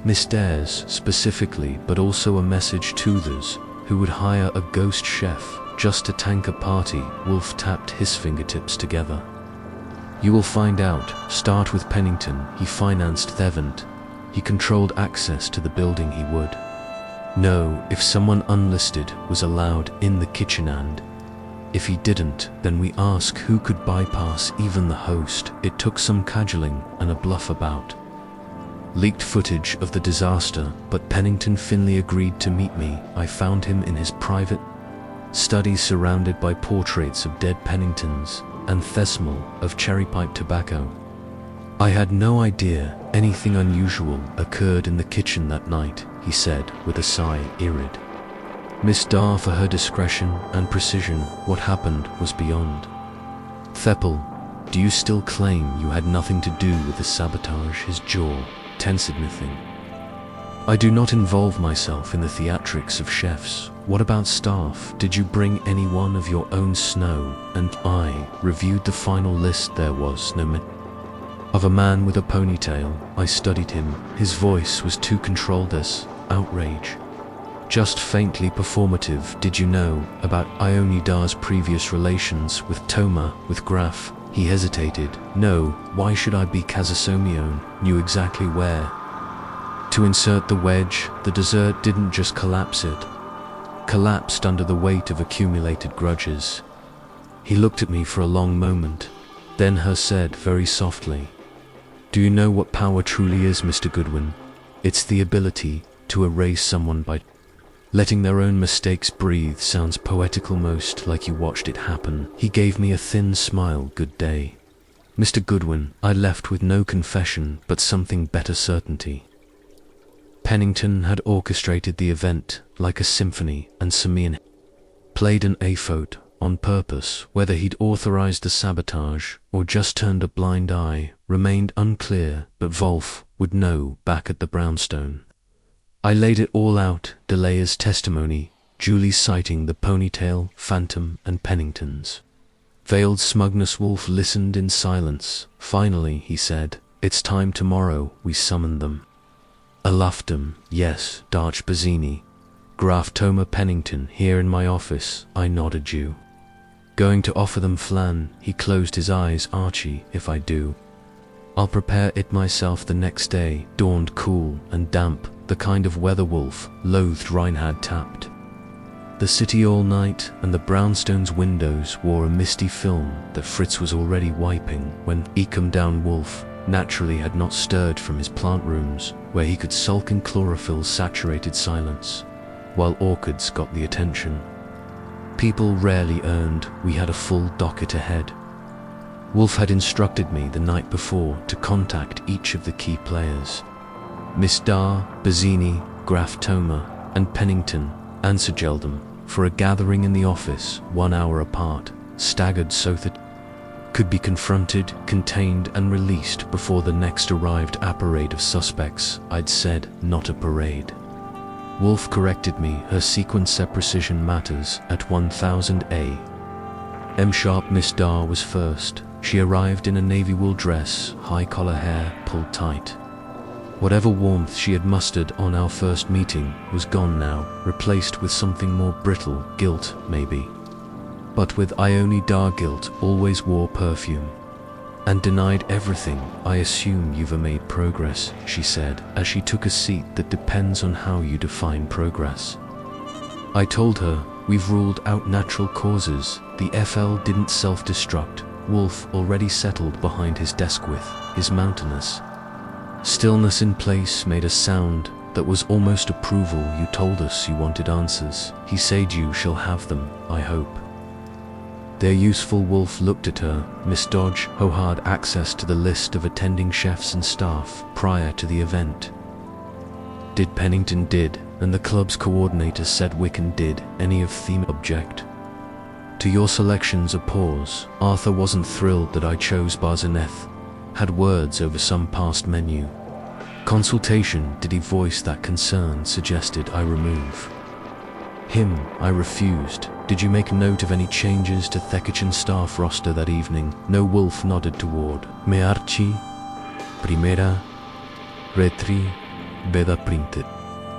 Miss Dares specifically, but also a message to others who would hire a ghost chef just to tank a party. Wolfe tapped his fingertips together. You will find out. Start with Pennington. He financed the event. He controlled access to the building. He would know if someone unlisted was allowed in the kitchen, and if he didn't, then we ask who could bypass even the host. It took some cajoling and a bluff about leaked footage of the disaster, but Pennington Finley agreed to meet me. I found him in his private study surrounded by portraits of dead Penningtons and thesmal of cherry pipe tobacco. I had no idea anything unusual occurred in the kitchen that night, he said with a sigh. Irid Miss Dar for her discretion and precision. What happened was beyond. Theppel, do you still claim you had nothing to do with the sabotage? His jaw tensed. Nothing. I do not involve myself in the theatrics of chefs. What about staff? Did you bring anyone of your own snow? And I reviewed the final list. There was no mention of a man with a ponytail. I studied him. His voice was too controlled as outrage, just faintly performative. Did you know about Ionidar's previous relations with Toma, with Graf? He hesitated. No, why should I be? Casasomione knew exactly where to insert the wedge. The dessert didn't just collapse, it collapsed under the weight of accumulated grudges. He looked at me for a long moment, then her said very softly, "Do you know what power truly is, Mr. Goodwin? It's the ability to erase someone by letting their own mistakes breathe." Sounds poetical, most like you watched it happen. He gave me a thin smile. Good day, Mr. Goodwin. I left with no confession, but something better: certainty. Pennington had orchestrated the event like a symphony, and Simeon played an affote on purpose. Whether he'd authorized the sabotage or just turned a blind eye remained unclear, but Wolfe would know back at the brownstone. I laid it all out: Delaya's testimony, Julie's citing the ponytail phantom, and Pennington's veiled smugness. Wolfe listened in silence. Finally he said, "It's time. Tomorrow we summon them." Aluftum, yes. Darch Bazzini, Graf Toma Pennington, here in my office. I nodded. You going to offer them flan? He closed his eyes. Archie, if I do, I'll prepare it myself. The next day dawned cool and damp, the kind of weather Wolfe loathed. Reinhard tapped the city all night, and the brownstone's windows wore a misty film that Fritz was already wiping when he came down. Wolfe naturally had not stirred from his plant rooms, where he could sulk in chlorophyll-saturated silence, while orchids got the attention people rarely earned. We had a full docket ahead. Wolfe had instructed me the night before to contact each of the key players: Miss Dar, Bazzini, Graf Toma, and Pennington, and scheduled them for a gathering in the office 1 hour apart, staggered so that could be confronted, contained, and released before the next arrived a parade of suspects. I'd said, not a parade. Wolfe corrected me. Her sequence set precision matters at 1000 A.M. sharp. Miss Dar was first. She arrived in a navy wool dress, high collar hair pulled tight. Whatever warmth she had mustered on our first meeting was gone now, replaced with something more brittle, guilt maybe. But with Ione Dar, guilt always wore perfume and denied everything. "I assume you've made progress," she said, as she took a seat. "That depends on how you define progress." I told her, "We've ruled out natural causes. The FL didn't self-destruct." Wolfe already settled behind his desk with his mountainous stillness in place made a sound that was almost approval. "You told us you wanted answers," he said. "You shall have them, I hope. They're useful." Wolfe looked at her. Miss Dodge who had access to the list of attending chefs and staff prior to the event. Did Pennington did, and the club's coordinator said Wiccan did. Any of theme object to your selections? A pause. Arthur wasn't thrilled that I chose Barzaneth. Had words over some past menu consultation. Did he voice that concern? Suggested I remove him. I refused. Did you make note of any changes to Thekichan staff roster that evening? No. Wolfe nodded toward me. Archie, primera, retri, beda printed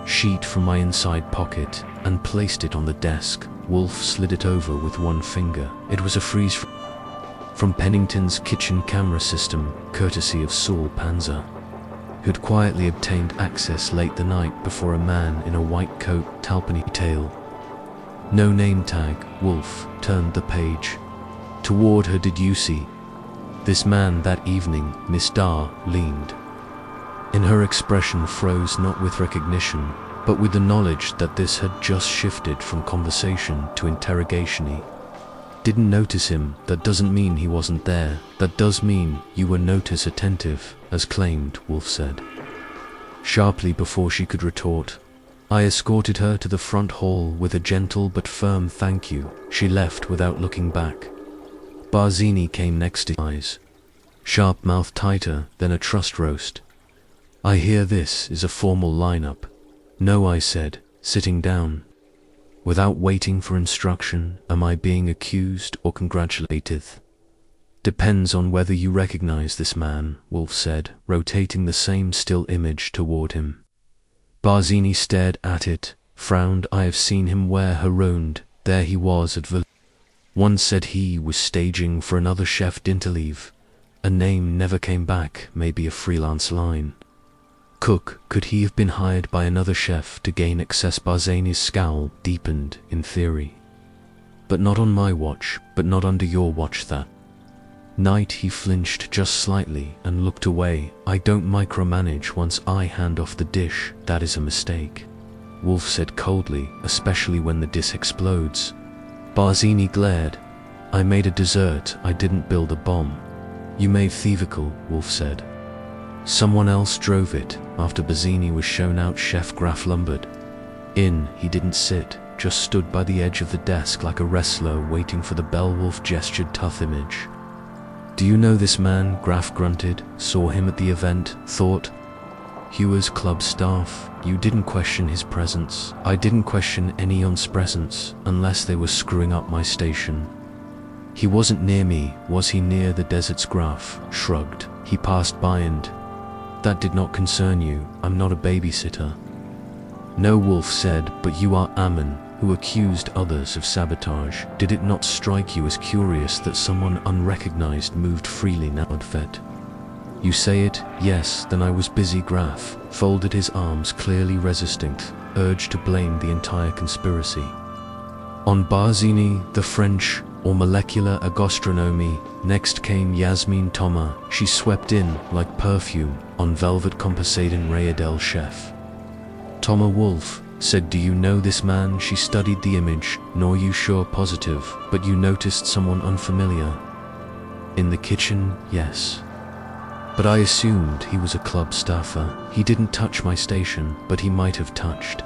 sheet from my inside pocket and placed it on the desk. Wolfe slid it over with one finger. It was a freeze from Pennington's kitchen camera system, courtesy of Saul Panzer, who'd quietly obtained access late the night before. A man in a white coat, talpany tail, no name tag. Wolfe turned the page toward her. "Did you see this man that evening?" Miss Dar leaned in. Her expression froze, not with recognition, but with the knowledge that this had just shifted from conversation to interrogation. "Didn't notice him. That doesn't mean he wasn't there. That does mean you were notice attentive, as claimed," Wolfe said sharply before she could retort. I escorted her to the front hall with a gentle but firm thank you. She left without looking back. Barzini came next to eyes, sharp mouth tighter than a trust roast. "I hear this is a formal lineup." No, I said, sitting down. Without waiting for instruction, am I being accused or congratulated? Depends on whether you recognize this man, Wolfe said, rotating the same still image toward him. Barzini stared at it, frowned. I have seen him wear Haronde. There he was at One said he was staging for another chef d'Interleave. A name never came back, maybe a freelance line. Cook, could he have been hired by another chef to gain access? Barzini's scowl deepened, in theory. But not on my watch, but not under your watch. That night he flinched just slightly and looked away. I don't micromanage once I hand off the dish. That is a mistake, Wolfe said coldly, especially when the dish explodes. Barzini glared. I made a dessert, I didn't build a bomb. You made thievical, Wolfe said. Someone else drove it. After Barzini was shown out, Chef Graf lumbered in. He didn't sit, just stood by the edge of the desk like a wrestler waiting for the bell. Wolfe gestured tough image. Do you know this man? Graf grunted. Saw him at the event, thought. Hewer's club staff. You didn't question his presence. I didn't question anyone's presence, unless they were screwing up my station. He wasn't near me, was he? Near the deserts? Graf shrugged. He passed by and... That did not concern you. I'm not a babysitter. No, Wolfe said, but you are Ammon, who accused others of sabotage. Did it not strike you as curious that someone unrecognized moved freely now at Fed? You say it? Yes, then I was busy. Graf folded his arms, clearly resisting urge to blame the entire conspiracy on Barzini, the French, or molecular gastronomy. Next came Yasmine Thomas. She swept in like perfume on velvet compensating Rayadel chef. Thomas. Wolfe said, do you know this man? She studied the image. Nor you sure positive, but you noticed someone unfamiliar in the kitchen? Yes. But I assumed he was a club staffer. He didn't touch my station, but he might have touched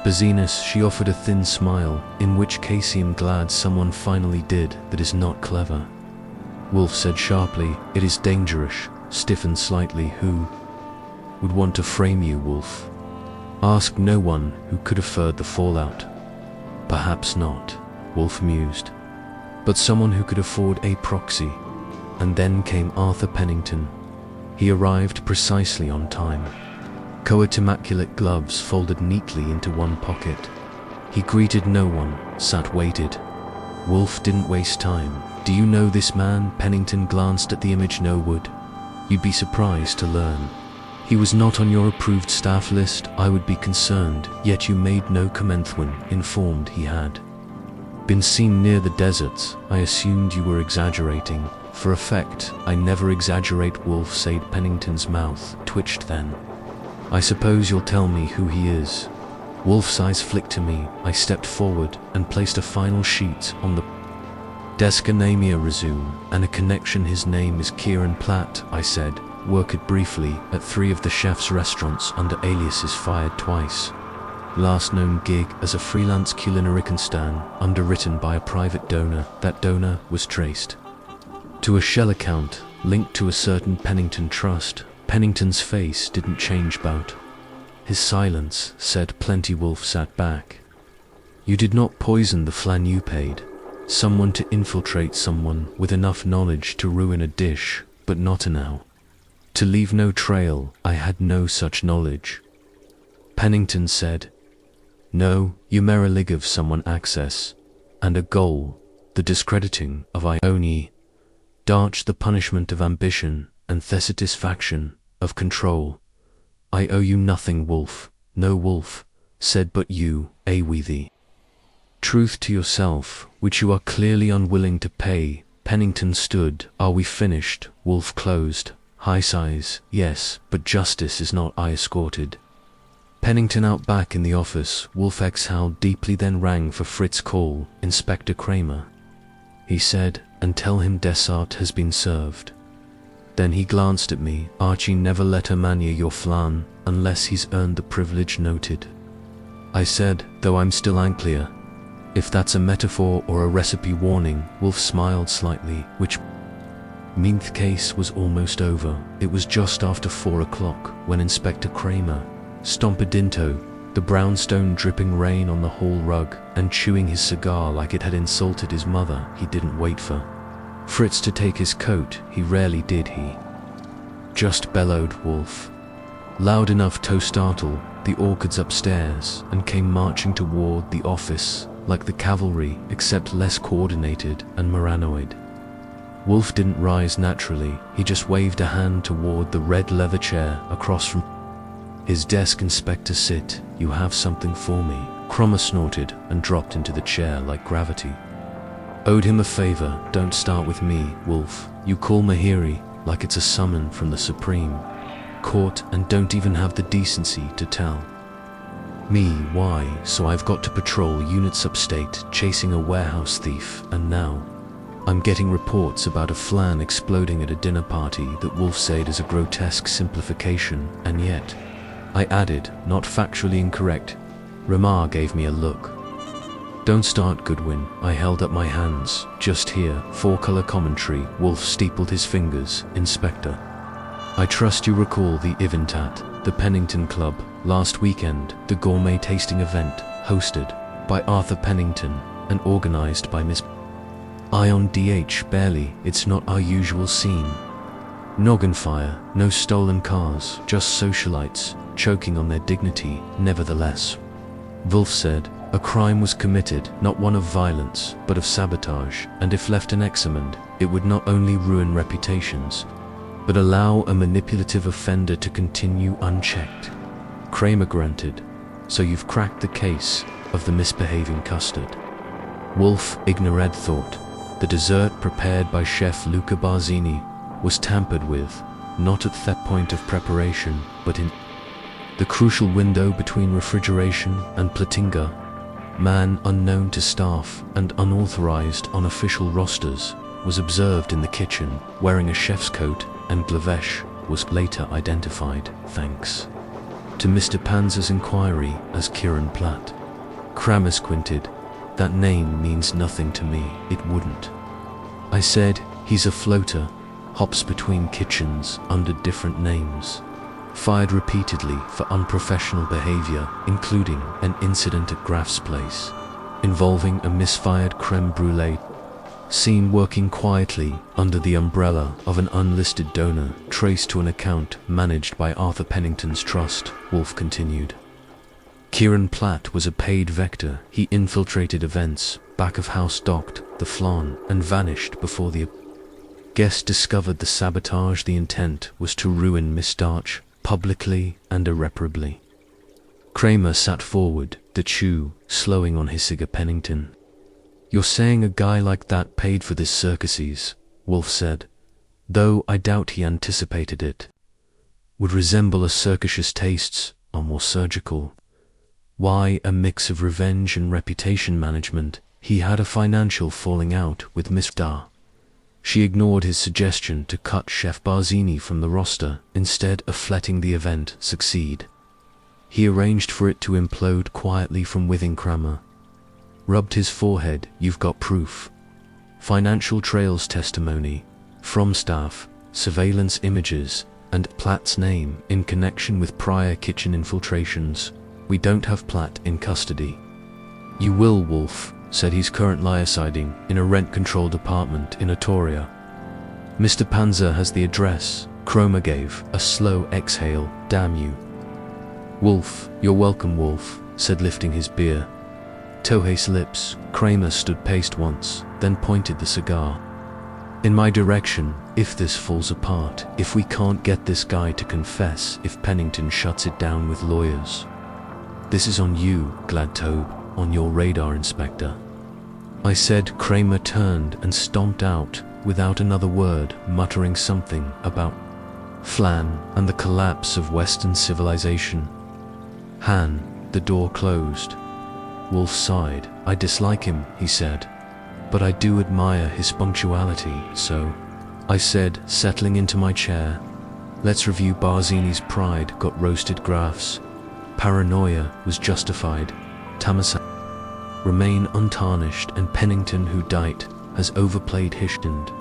Bazinas. She offered a thin smile, in which case I'm glad someone finally did. That is not clever, Wolfe said sharply. It is dangerous. Stiffened slightly. Who would want to frame you? Wolfe asked. No one who could afford the fallout. Perhaps not, Wolfe mused, but someone who could afford a proxy. And then came Arthur Pennington. He arrived precisely on time. Coat immaculate gloves folded neatly into one pocket. He greeted no one, sat waited. Wolfe didn't waste time. Do you know this man? Pennington glanced at the image. No, would. You'd be surprised to learn. He was not on your approved staff list. I would be concerned, yet you made no comment when informed he had been seen near the deserts. I assumed you were exaggerating. For effect, I never exaggerate, Wolfe said. Pennington's mouth twitched then. I suppose you'll tell me who he is. Wolfe's eyes flicked to me. I stepped forward and placed a final sheet on the desk. A name resume, and a connection. His name is Kieran Platt, I said. Worked briefly at 3 of the chef's restaurants under aliases. Fired twice. Last known gig as a freelance culinary constant, underwritten by a private donor. That donor was traced to a shell account linked to a certain Pennington trust. Pennington's face didn't change about his silence said plenty. Wolfe sat back. You did not poison the flan. You paid someone to infiltrate someone with enough knowledge to ruin a dish, but not enough to leave no trail. I had no such knowledge, Pennington said. No, you merely give someone access and a goal, the discrediting of Ione, Darch the punishment of ambition and the satisfaction of control. I owe you nothing, Wolfe. No, Wolfe said, but you, we the truth to yourself, which you are clearly unwilling to pay. Pennington stood. Are we finished? Wolfe closed. High sighs. Yes, but justice is not. I escorted Pennington out back in the office. Wolfe exhaled deeply, then rang for Fritz's call. Inspector Kramer, he said, and tell him dessert has been served. Then he glanced at me. Archie, never let her mania your flan, unless he's earned the privilege. Noted, I said, though I'm still unclear if that's a metaphor or a recipe. Warning. Wolfe smiled slightly, which meant the case was almost over. It was just after 4 o'clock when Inspector Kramer stomped into the brownstone dripping rain on the hall rug, and chewing his cigar like it had insulted his mother. He didn't wait for Fritz to take his coat. He rarely did. He just bellowed Wolfe, loud enough to startle the orchids upstairs, and came marching toward the office like the cavalry, except less coordinated and moranoid. Wolfe didn't rise naturally. He just waved a hand toward the red leather chair across from his desk. "Inspector, sit. You have something for me." Cromer snorted and dropped into the chair like gravity. "Owed him a favor. Don't start with me, Wolfe. You call Mahiri like it's a summon from the Supreme Court and don't even have the decency to tell me why. So I've got to patrol units upstate chasing a warehouse thief, and now I'm getting reports about a flan exploding at a dinner party that Wolfe said is a grotesque simplification, and yet," I added, not factually incorrect. Ramar gave me a look. "Don't start, Goodwin." I held up my hands. "Just here, four-color commentary." Wolfe steepled his fingers. "Inspector, I trust you recall the Eventat, the Pennington Club, last weekend, the gourmet tasting event, hosted by Arthur Pennington and organized by Miss Ion DH. Barely. It's not our usual scene. Noggin fire, no stolen cars, just socialites choking on their dignity. Nevertheless," Wolfe said, "a crime was committed, not one of violence, but of sabotage, and if left unexamined, it would not only ruin reputations, but allow a manipulative offender to continue unchecked." Kramer grunted. "So you've cracked the case of the misbehaving custard?" Wolfe, ignorant, thought. The dessert prepared by Chef Luca Barzini was tampered with, not at that point of preparation, but in the crucial window between refrigeration and platinga. Man unknown to staff and unauthorized on official rosters was observed in the kitchen, wearing a chef's coat, and Glavesh was later identified, thanks to Mr. Panzer's inquiry, as Kieran Platt. Kramer squinted. "That name means nothing to me." "It wouldn't," I said. "He's a floater, hops between kitchens under different names, fired repeatedly for unprofessional behavior, including an incident at Graf's place involving a misfired creme brulee, seen working quietly under the umbrella of an unlisted donor, traced to an account managed by Arthur Pennington's trust," Wolfe continued. "Kieran Platt was a paid vector. He infiltrated events, back of house docked the flan, and vanished before the guest discovered the sabotage. The intent was to ruin Miss Darch, publicly and irreparably." Kramer sat forward, the chew slowing on his cigar. "Pennington, you're saying a guy like that paid for this circuses?" Wolfe said, though I doubt he anticipated it. "Would resemble a circus's tastes, are more surgical. Why, a mix of revenge and reputation management. He had a financial falling out with Miss Dar. She ignored his suggestion to cut Chef Barzini from the roster, instead of letting the event succeed. He arranged for it to implode quietly from within." Kramer rubbed his forehead. "You've got proof. Financial trails, testimony from staff, surveillance images, and Platt's name in connection with prior kitchen infiltrations. We don't have Platt in custody." "You will," Wolfe said. "He's currently residing in a rent-controlled apartment in Atoria. Mr. Panzer has the address." Kramer gave a slow exhale. "Damn you, Wolfe." "You're welcome," Wolfe said, lifting his beer. Tohei's lips. Kramer stood paced once, then pointed the cigar in my direction. "If this falls apart, if we can't get this guy to confess, if Pennington shuts it down with lawyers, this is on you, Gladtobe, on your radar, Inspector," I said. Kramer turned and stomped out without another word, muttering something about flan and the collapse of Western civilization. Han, the door closed. Wolfe sighed. "I dislike him," he said, "but I do admire his punctuality." "So," I said, settling into my chair, "let's review." Barzini's pride got roasted. Graf's paranoia was justified. Tamasa remain untarnished, and Pennington, who died, has overplayed Hishland.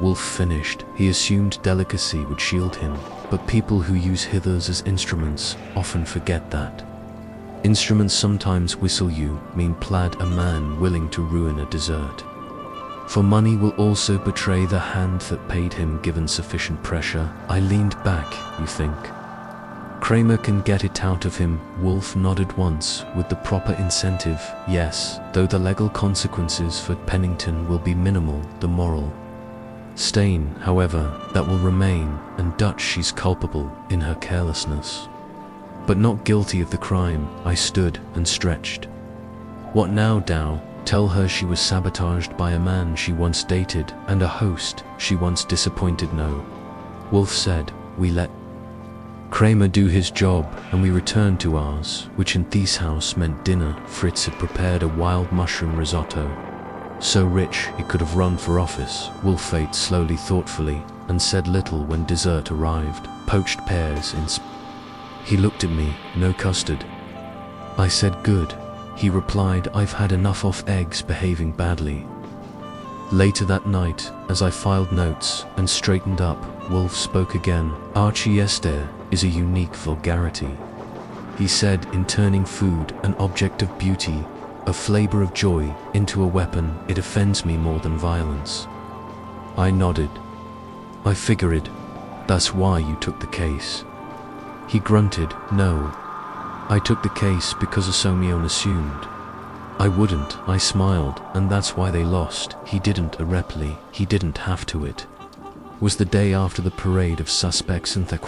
Wolfe finished. He assumed delicacy would shield him, but people who use hithers as instruments often forget that Instruments sometimes whistle you, mean plaid a man willing to ruin a dessert. For money will also betray the hand that paid him given sufficient pressure. I leaned back, you think? Kramer can get it out of him. Wolfe nodded once, with the proper incentive, yes, though the legal consequences for Pennington will be minimal, the moral stain, however, that will remain, and Dutch she's culpable in her carelessness. But not guilty of the crime. I stood and stretched. What now, Dow? Tell her she was sabotaged by a man she once dated, and a host she once disappointed. No. Wolfe said, we let Kramer do his job, and we returned to ours, which in Thies' house meant dinner. Fritz had prepared a wild mushroom risotto, so rich it could have run for office. Wolfe ate slowly, thoughtfully, and said little when dessert arrived. Poached pears in He looked at me. No custard. I said, good. He replied, I've had enough of eggs behaving badly. Later that night, as I filed notes and straightened up, Wolfe spoke again. Archie Esther is a unique vulgarity, he said, in turning food, an object of beauty, a flavor of joy, into a weapon. It offends me more than violence. I nodded. I figured. That's why you took the case. He grunted. No. I took the case because Asomion assumed I wouldn't. I smiled, and that's why they lost. He didn't. Reply. He didn't have to. It was the day after the parade of suspects, and the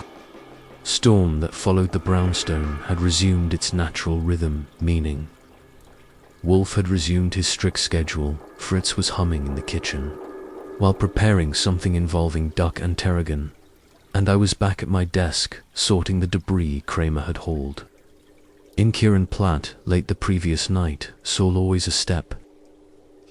storm that followed the brownstone had resumed its natural rhythm, meaning Wolfe had resumed his strict schedule. Fritz was humming in the kitchen while preparing something involving duck and tarragon, and I was back at my desk, sorting the debris Kramer had hauled in Kieran-Platt late the previous night. Saw always a step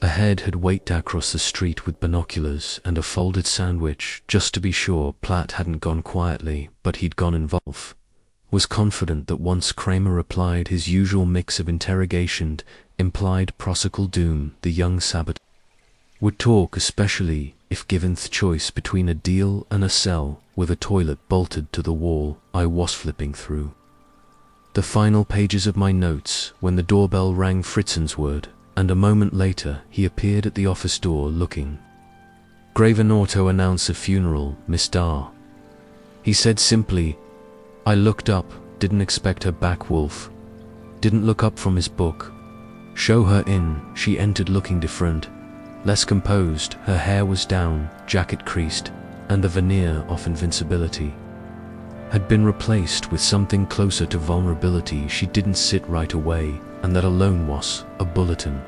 ahead, had waited across the street with binoculars and a folded sandwich, just to be sure Platt hadn't gone quietly, but he'd gone involved. Was confident that once Kramer applied his usual mix of interrogation, implied prosecutorial doom, the young saboteur would talk, especially if given the choice between a deal and a cell with a toilet bolted to the wall. I was flipping through the final pages of my notes when the doorbell rang. Fritzen's word, and a moment later he appeared at the office door looking grave. An auto announce a funeral, Miss Dar, he said simply. I looked up, didn't expect her back. Wolfe didn't look up from his book. Show her in. She entered looking different, less composed. Her hair was down, jacket creased, and the veneer of invincibility had been replaced with something closer to vulnerability. She didn't sit right away, and that alone was a bulletin.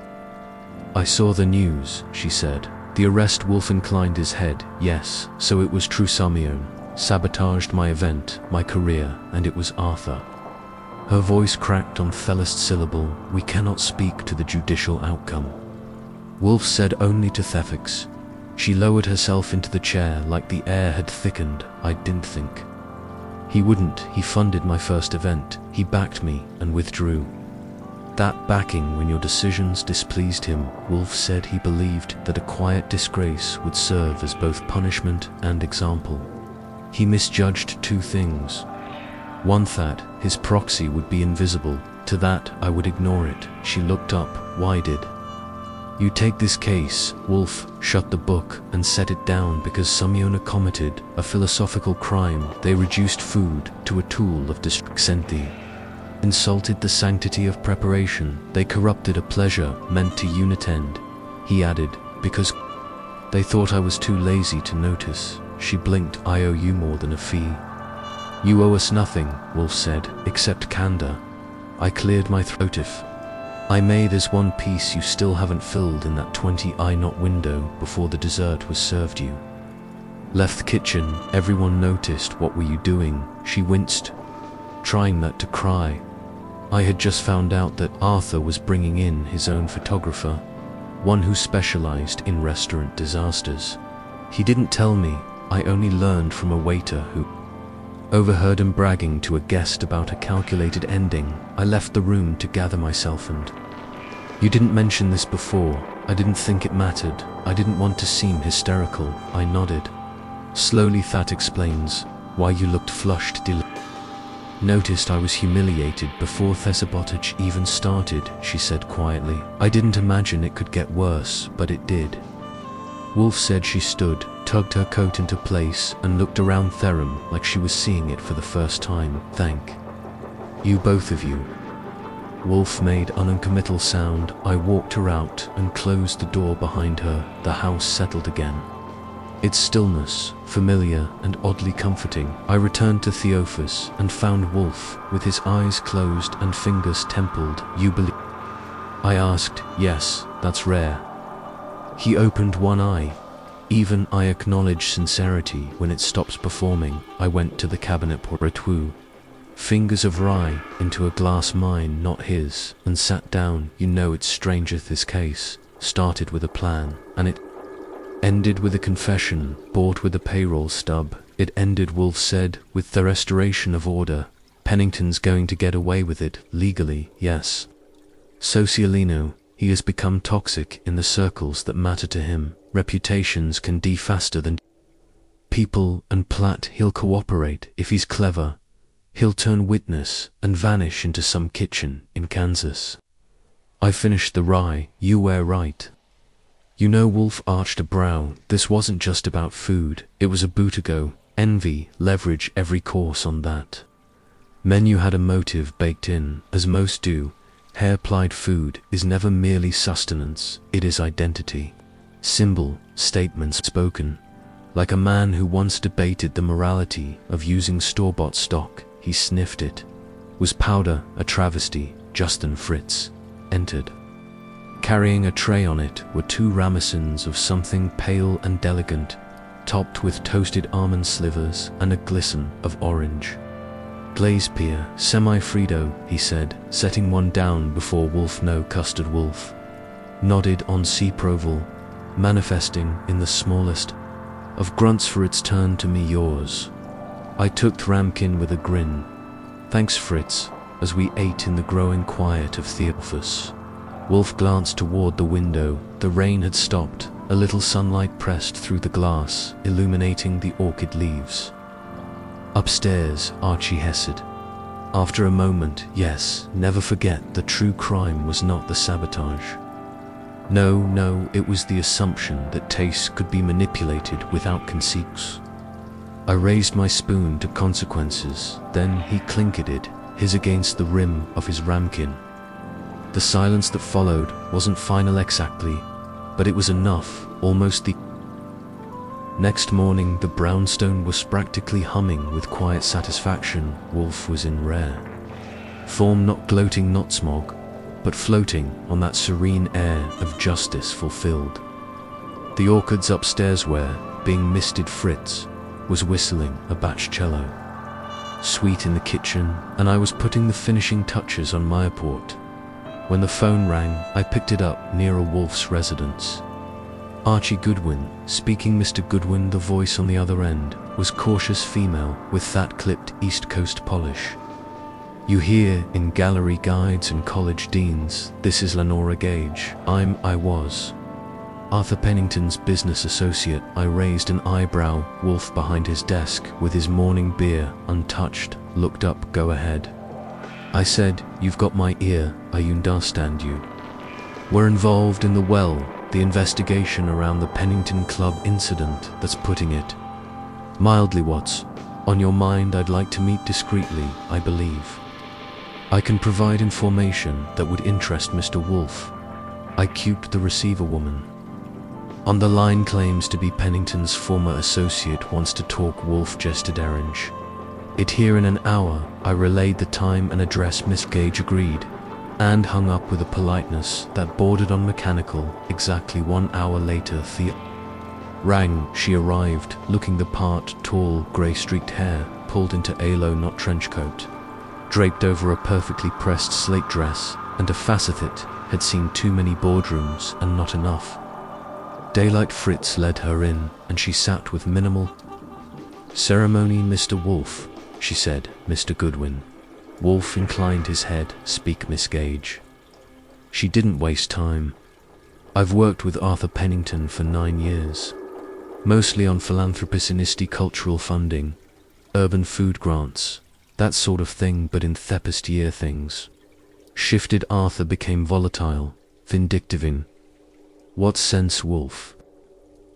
I saw the news, she said. The arrest. Wolfe inclined his head. Yes, so it was true. Asomion sabotaged my event, my career, and it was Arthur. Her voice cracked on fellest syllable. We cannot speak to the judicial outcome, Wolfe said, only to ethics. She lowered herself into the chair like the air had thickened. I didn't think he wouldn't. He funded my first event. He backed me and withdrew that backing when your decisions displeased him. Wolfe said he believed that a quiet disgrace would serve as both punishment and example. He misjudged two things. One, that his proxy would be invisible. To that, I would ignore it. She looked up. Why did you take this case? Wolfe shut the book and set it down. Because Asomion committed a philosophical crime. They reduced food to a tool of destruction, insulted the sanctity of preparation. They corrupted a pleasure meant to unitend. He added, because they thought I was too lazy to notice. She blinked. I owe you more than a fee. You owe us nothing, Wolfe said, except candor. I cleared my throat. If I may, there's one piece you still haven't filled in that 20-eye knot window before the dessert was served you. Left the kitchen. Everyone noticed. What were you doing? She winced, trying not to cry. I had just found out that Arthur was bringing in his own photographer, one who specialized in restaurant disasters. He didn't tell me. I only learned from a waiter who overheard him bragging to a guest about a calculated ending. I left the room to gather myself. And you didn't mention this before. I didn't think it mattered. I didn't want to seem hysterical. I nodded. Slowly. That explains why you looked flushed. noticed I was humiliated before the sabotage even started, she said quietly. I didn't imagine it could get worse, but it did. Wolfe said she stood, tugged her coat into place, and looked around Therum like she was seeing it for the first time. Thank you, both of you. Wolfe made an uncommittal sound. I walked her out and closed the door behind her. The house settled again. Its stillness, familiar and oddly comforting. I returned to Theophis and found Wolfe with his eyes closed and fingers templed. You believe? I asked. Yes, that's rare. He opened one eye. Even I acknowledge sincerity when it stops performing. I went to the cabinet pour a two fingers of rye into a glass mine, not his, and sat down. You know, it's stranger this case. Started with a plan, and it ended with a confession, bought with a payroll stub. It ended, Wolfe said, with the restoration of order. Pennington's going to get away with it, legally, yes. Socialino, he has become toxic in the circles that matter to him. Reputations can die faster than people, and Platt, he'll cooperate if he's clever. He'll turn witness and vanish into some kitchen in Kansas. I finished the rye. You were right. You know, Wolfe arched a brow. This wasn't just about food. It was a boutigo. Envy, leverage every course on that menu had a motive baked in, as most do. Hair-plied food is never merely sustenance, it is identity. Symbol, statements spoken. Like a man who once debated the morality of using store-bought stock, he sniffed it. Was powder a travesty? Justin Fritz entered. Carrying a tray on it were 2 ramesons of something pale and delicate, topped with toasted almond slivers and a glisten of orange. Glazed pear, semi-Frito, he said, setting one down before Wolfe. No custard. Wolfe nodded on sea proval, manifesting in the smallest of grunts for its turn to me. Yours. I took the ramekin with a grin. Thanks, Fritz, as we ate in the growing quiet of Theophis. Wolfe glanced toward the window. The rain had stopped. A little sunlight pressed through the glass, illuminating the orchid leaves. Upstairs, Archie hesed. After a moment, yes, never forget, the true crime was not the sabotage. No, it was the assumption that taste could be manipulated without consequence. I raised my spoon to consequences, then he clinketed, his against the rim of his ramekin. The silence that followed wasn't final exactly, but it was enough, almost the next morning. The brownstone was practically humming with quiet satisfaction. Wolfe was in rare form, not gloating, not smog, but floating on that serene air of justice fulfilled. The orchids upstairs were being misted. Fritz was whistling a batch cello, sweet in the kitchen, and I was putting the finishing touches on my apport. When the phone rang, I picked it up. Nero Wolfe's residence. Archie Goodwin speaking. Mr. Goodwin, the voice on the other end, was cautious female with that clipped East Coast polish you hear in gallery guides and college deans. This is Lenora Gage. I was Arthur Pennington's business associate. I raised an eyebrow. Wolfe, behind his desk with his morning beer untouched, looked up. Go ahead. I said, you've got my ear. I understand you. We're involved in the investigation around the Pennington Club incident. That's putting it mildly. What's on your mind? I'd like to meet discreetly. I believe I can provide information that would interest Mr. Wolfe. I cuked the receiver woman on the line. Claims to be Pennington's former associate, wants to talk. Wolfe gestured. Arrange it here in an hour. I relayed the time and address. Miss Gage agreed and hung up with a politeness that bordered on mechanical. Exactly 1 hour later, Thea rang. She arrived, looking the part, tall, grey-streaked hair pulled into a low-knot trench coat, draped over a perfectly pressed slate dress, and a facet had seen too many boardrooms and not enough daylight. Fritz led her in, and she sat with minimal ceremony. Mr. Wolfe, she said. Mr. Goodwin. Wolfe inclined his head. Speak, Miss Gage. She didn't waste time. I've worked with Arthur Pennington for 9 years, mostly on philanthropic cultural funding, urban food grants, that sort of thing, but in thepest year things. Shifted Arthur became volatile, vindictive. What sense, Wolfe?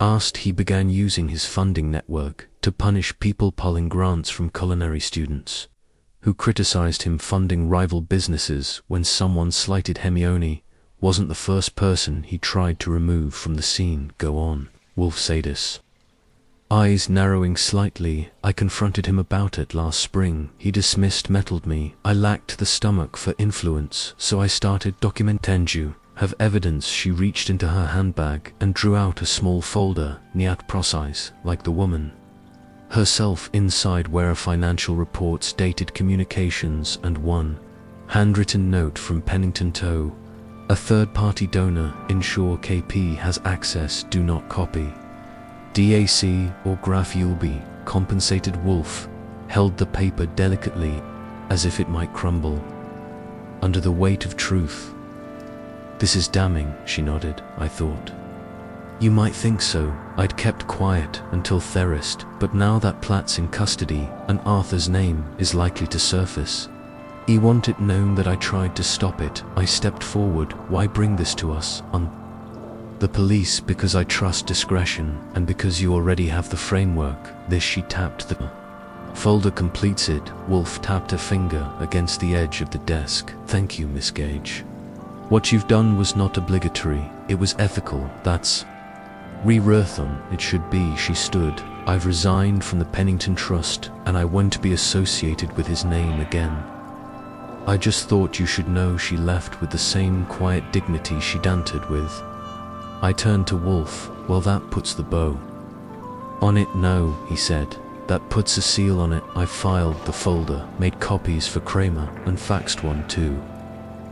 Asked. He began using his funding network to punish people pulling grants from culinary students who criticized him funding rival businesses when someone slighted Hermione wasn't the first person he tried to remove from the scene. Go on, Wolfe Sadis. Eyes narrowing slightly, I confronted him about it last spring. He dismissed, mettled me. I lacked the stomach for influence, so I started documenting you. Have evidence. She reached into her handbag and drew out a small folder, niet precise, like the woman herself. Inside were financial reports, dated communications, and one handwritten note from Pennington Toe, a third-party donor. Ensure KP has access, do not copy. DAC or graph. You'll be compensated. Wolfe held the paper delicately, as if it might crumble under the weight of truth. This is damning, she nodded. I thought you might think so. I'd kept quiet until Therist, but now that Platt's in custody and Arthur's name is likely to surface, he wanted known that I tried to stop it. I stepped forward. Why bring this to us on the police? Because I trust discretion, and because you already have the framework. This. She tapped the folder. Completes it. Wolfe tapped a finger against the edge of the desk. Thank you, Miss Gage. What you've done was not obligatory, it was ethical. That's Re-Rurthon, it should be. She stood. I've resigned from the Pennington Trust, and I won't be associated with his name again. I just thought you should know. She left with the same quiet dignity she'd entered with. I turned to Wolfe. Well, that puts the bow on it. No, he said. That puts a seal on it. I filed the folder, made copies for Kramer, and faxed one too.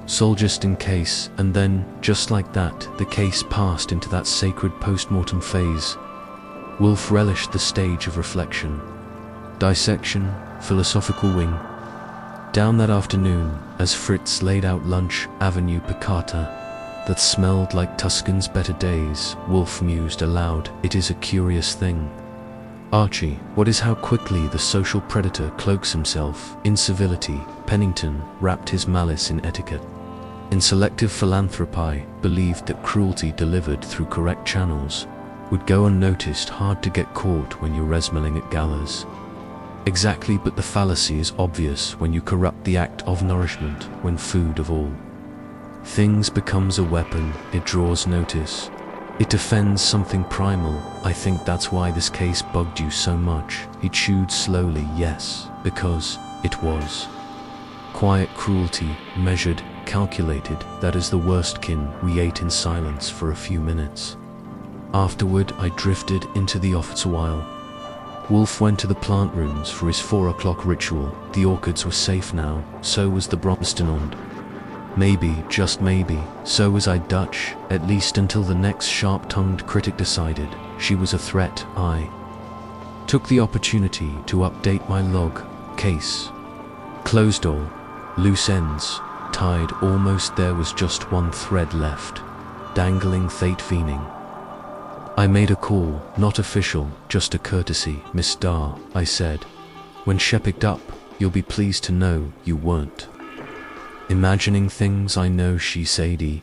Sol, just in case. And then, just like that, the case passed into that sacred post-mortem phase. Wolfe relished the stage of reflection, dissection, philosophical wing. Down that afternoon, as Fritz laid out lunch, Avenue Piccata, that smelled like Tuscan's better days, Wolfe mused aloud. It is a curious thing, Archie, what is how quickly the social predator cloaks himself in civility. Pennington wrapped his malice in etiquette. In selective philanthropy, believed that cruelty delivered through correct channels would go unnoticed. Hard to get caught when you're resmelling at galas. Exactly, but the fallacy is obvious when you corrupt the act of nourishment, when food of all things becomes a weapon. It draws notice. It defends something primal. I think that's why this case bugged you so much. He chewed slowly. Yes, because it was quiet cruelty, measured, calculated. That is the worst kin. We ate in silence for a few minutes. Afterward, I drifted into the office a while. Wolfe went to the plant rooms for his 4 o'clock ritual. The orchids were safe now, so was the brownstone. Maybe, just maybe, so was I. Dutch, at least until the next sharp-tongued critic decided she was a threat. I took the opportunity to update my log. Case closed, all loose ends tied. Almost. There was just one thread left, dangling. Fate fiending. I made a call, not official, just a courtesy. Miss Starr, I said. When she picked up, you'll be pleased to know you weren't imagining things. I know, she said.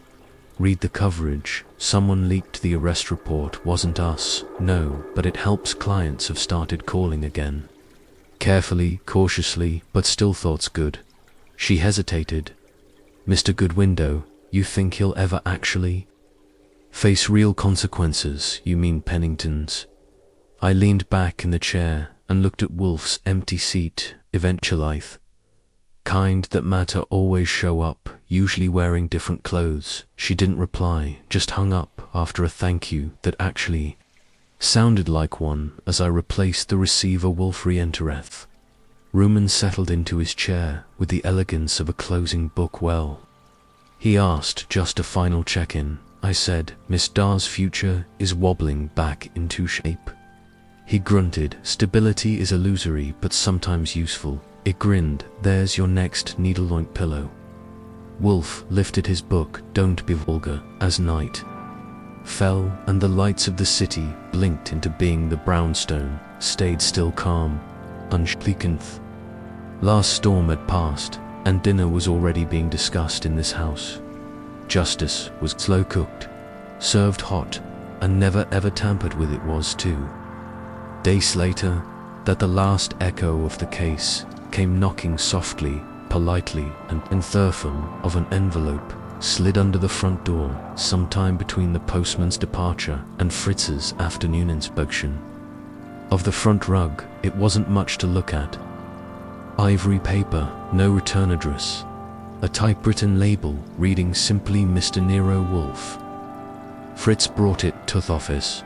Read the coverage. Someone leaked the arrest report. Wasn't us. No, but it helps. Clients have started calling again. Carefully, cautiously, but still. Thoughts good. She hesitated. Mr. Goodwin, you think he'll ever actually face real consequences? You mean Pennington's? I leaned back in the chair and looked at Wolfe's empty seat. Eventually, kind that matter always show up, usually wearing different clothes. She didn't reply, just hung up after a thank you that actually sounded like one. As I replaced the receiver, Wolfe re-entereth. Ruman settled into his chair with the elegance of a closing book. Well, he asked, just a final check-in. I said, Miss Starr's future is wobbling back into shape. He grunted. Stability is illusory, but sometimes useful. It grinned. There's your next needle-joint pillow. Wolfe lifted his book. Don't be vulgar. As night fell and the lights of the city blinked into being, the brownstone stayed still, calm, unshaken. Last storm had passed, and dinner was already being discussed in this house. Justice was slow cooked, served hot, and never ever tampered with it was too. Days later, that the last echo of the case came knocking softly, politely, and in thirfum of an envelope slid under the front door sometime between the postman's departure and Fritz's afternoon inspection. Of the front rug, it wasn't much to look at. Ivory paper, no return address. A typewritten label reading simply Mr. Nero Wolfe. Fritz brought it to the office,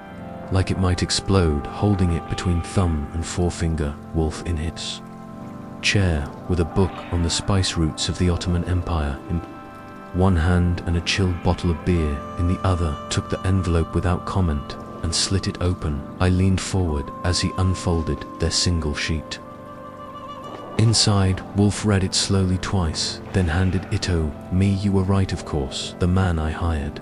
like it might explode, holding it between thumb and forefinger, Wolfe in its chair, with a book on the spice routes of the Ottoman Empire in one hand and a chilled bottle of beer in the other, took the envelope without comment and slit it open. I leaned forward as he unfolded their single sheet. Inside, Wolfe read it slowly twice, then handed it to me. You were right, of course. The man I hired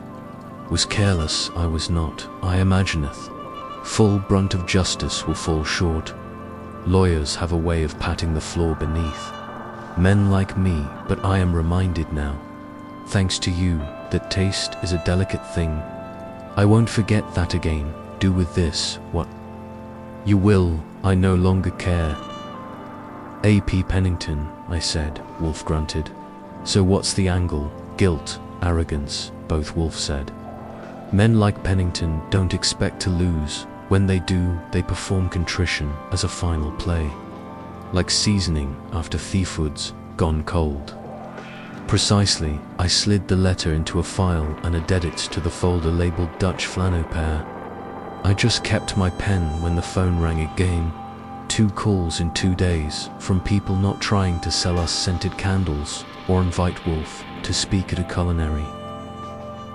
was careless. I was not. I imagineth. Full brunt of justice will fall short. Lawyers have a way of patting the floor beneath men like me, but I am reminded now, thanks to you, that taste is a delicate thing. I won't forget that again. Do with this what you will. I no longer care. A.P. Pennington, I said. Wolfe grunted. So what's the angle? Guilt, arrogance, both, Wolfe said. Men like Pennington don't expect to lose. When they do, they perform contrition as a final play. Like seasoning after thiefwood's gone cold. Precisely. I slid the letter into a file and added it to the folder labeled Dutch Flanopair. I just kept my pen when the phone rang again. 2 calls in 2 days, from people not trying to sell us scented candles or invite Wolfe to speak at a culinary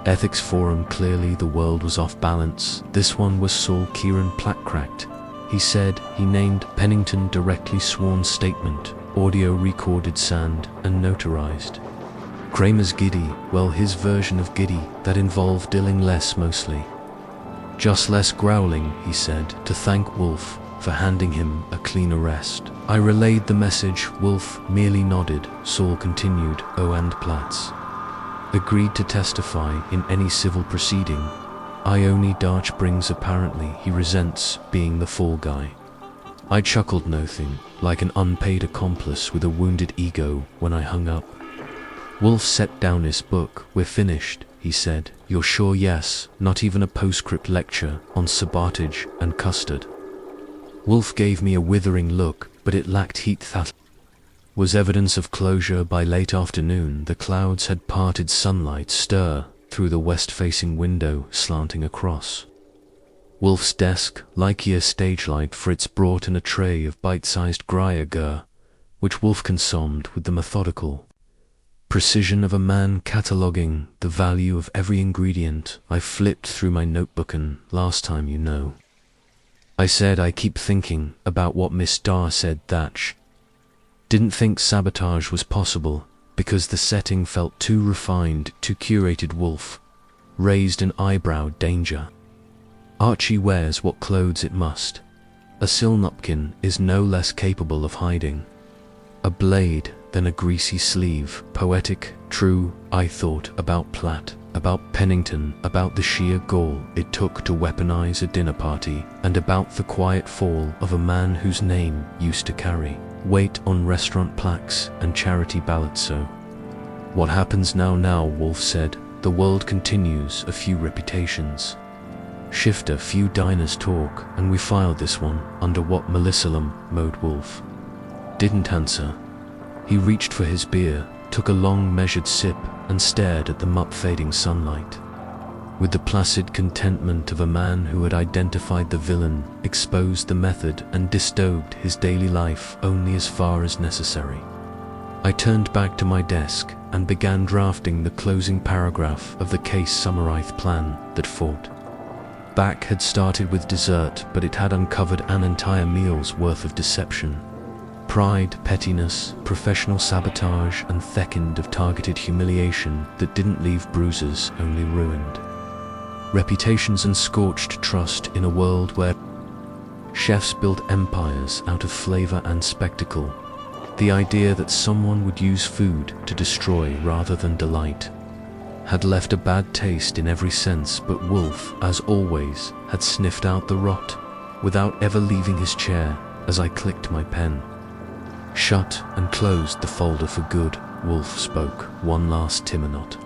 ethics forum. Clearly the world was off balance. This one was Saul Kieran Plattcracked. He said he named Pennington, directly sworn statement, audio recorded, sand and notarized. Kramer's giddy, well, his version of giddy, that involved dealing less mostly. Just less growling, he said, to thank Wolfe for handing him a clean arrest. I relayed the message. Wolfe merely nodded. Saul continued. Oh, and Platts agreed to testify in any civil proceeding. Ione Darch brings, apparently he resents being the fall guy. I chuckled, nothing like an unpaid accomplice with a wounded ego, when I hung up. Wolfe set down his book. We're finished, he said. You're sure? Yes. Not even a postscript lecture on sabotage and custard. Wolfe gave me a withering look, but it lacked heat. That was evidence of closure. By late afternoon, the clouds had parted, sunlight stir through the west-facing window, slanting across Wolfe's desk. Like a stage light, Fritz brought in a tray of bite-sized gruyere, which Wolfe consumed with the methodical precision of a man cataloguing the value of every ingredient. I flipped through my notebook and, last time, you know, I said, I keep thinking about what Miss Starr said, that she didn't think sabotage was possible because the setting felt too refined, too curated. Wolfe raised an eyebrow. Danger. Archie wears what clothes it must. A silnupkin is no less capable of hiding a blade than a greasy sleeve. Poetic, true. I thought about Platt, about Pennington, about the sheer gall it took to weaponize a dinner party, and about the quiet fall of a man whose name used to carry weight on restaurant plaques and charity ballots. So what happens now, Wolfe said. The world continues. A few reputations shift, a few diners talk, and we filed this one under what Melissalem mode. Wolfe didn't answer. He reached for his beer, took a long measured sip, and stared at the mup-fading sunlight with the placid contentment of a man who had identified the villain, exposed the method, and disturbed his daily life only as far as necessary. I turned back to my desk and began drafting the closing paragraph of the case summary plan that fought back had started with dessert, but it had uncovered an entire meal's worth of deception. Pride, pettiness, professional sabotage, and theckened of targeted humiliation that didn't leave bruises, only ruined reputations and scorched trust in a world where chefs built empires out of flavor and spectacle. The idea that someone would use food to destroy rather than delight had left a bad taste in every sense, but Wolfe, as always, had sniffed out the rot without ever leaving his chair as I clicked my pen. Shut and closed the folder for good, Wolfe spoke one last Timonot.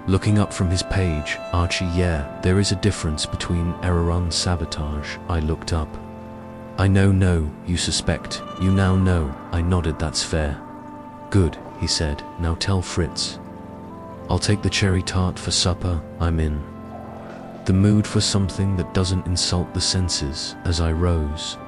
Looking up from his page, Archie, yeah, there is a difference between error and sabotage. I looked up. I know, you suspect, you now know. I nodded, that's fair. Good, he said, now tell Fritz. I'll take the cherry tart for supper, I'm in the mood for something that doesn't insult the senses. As I rose,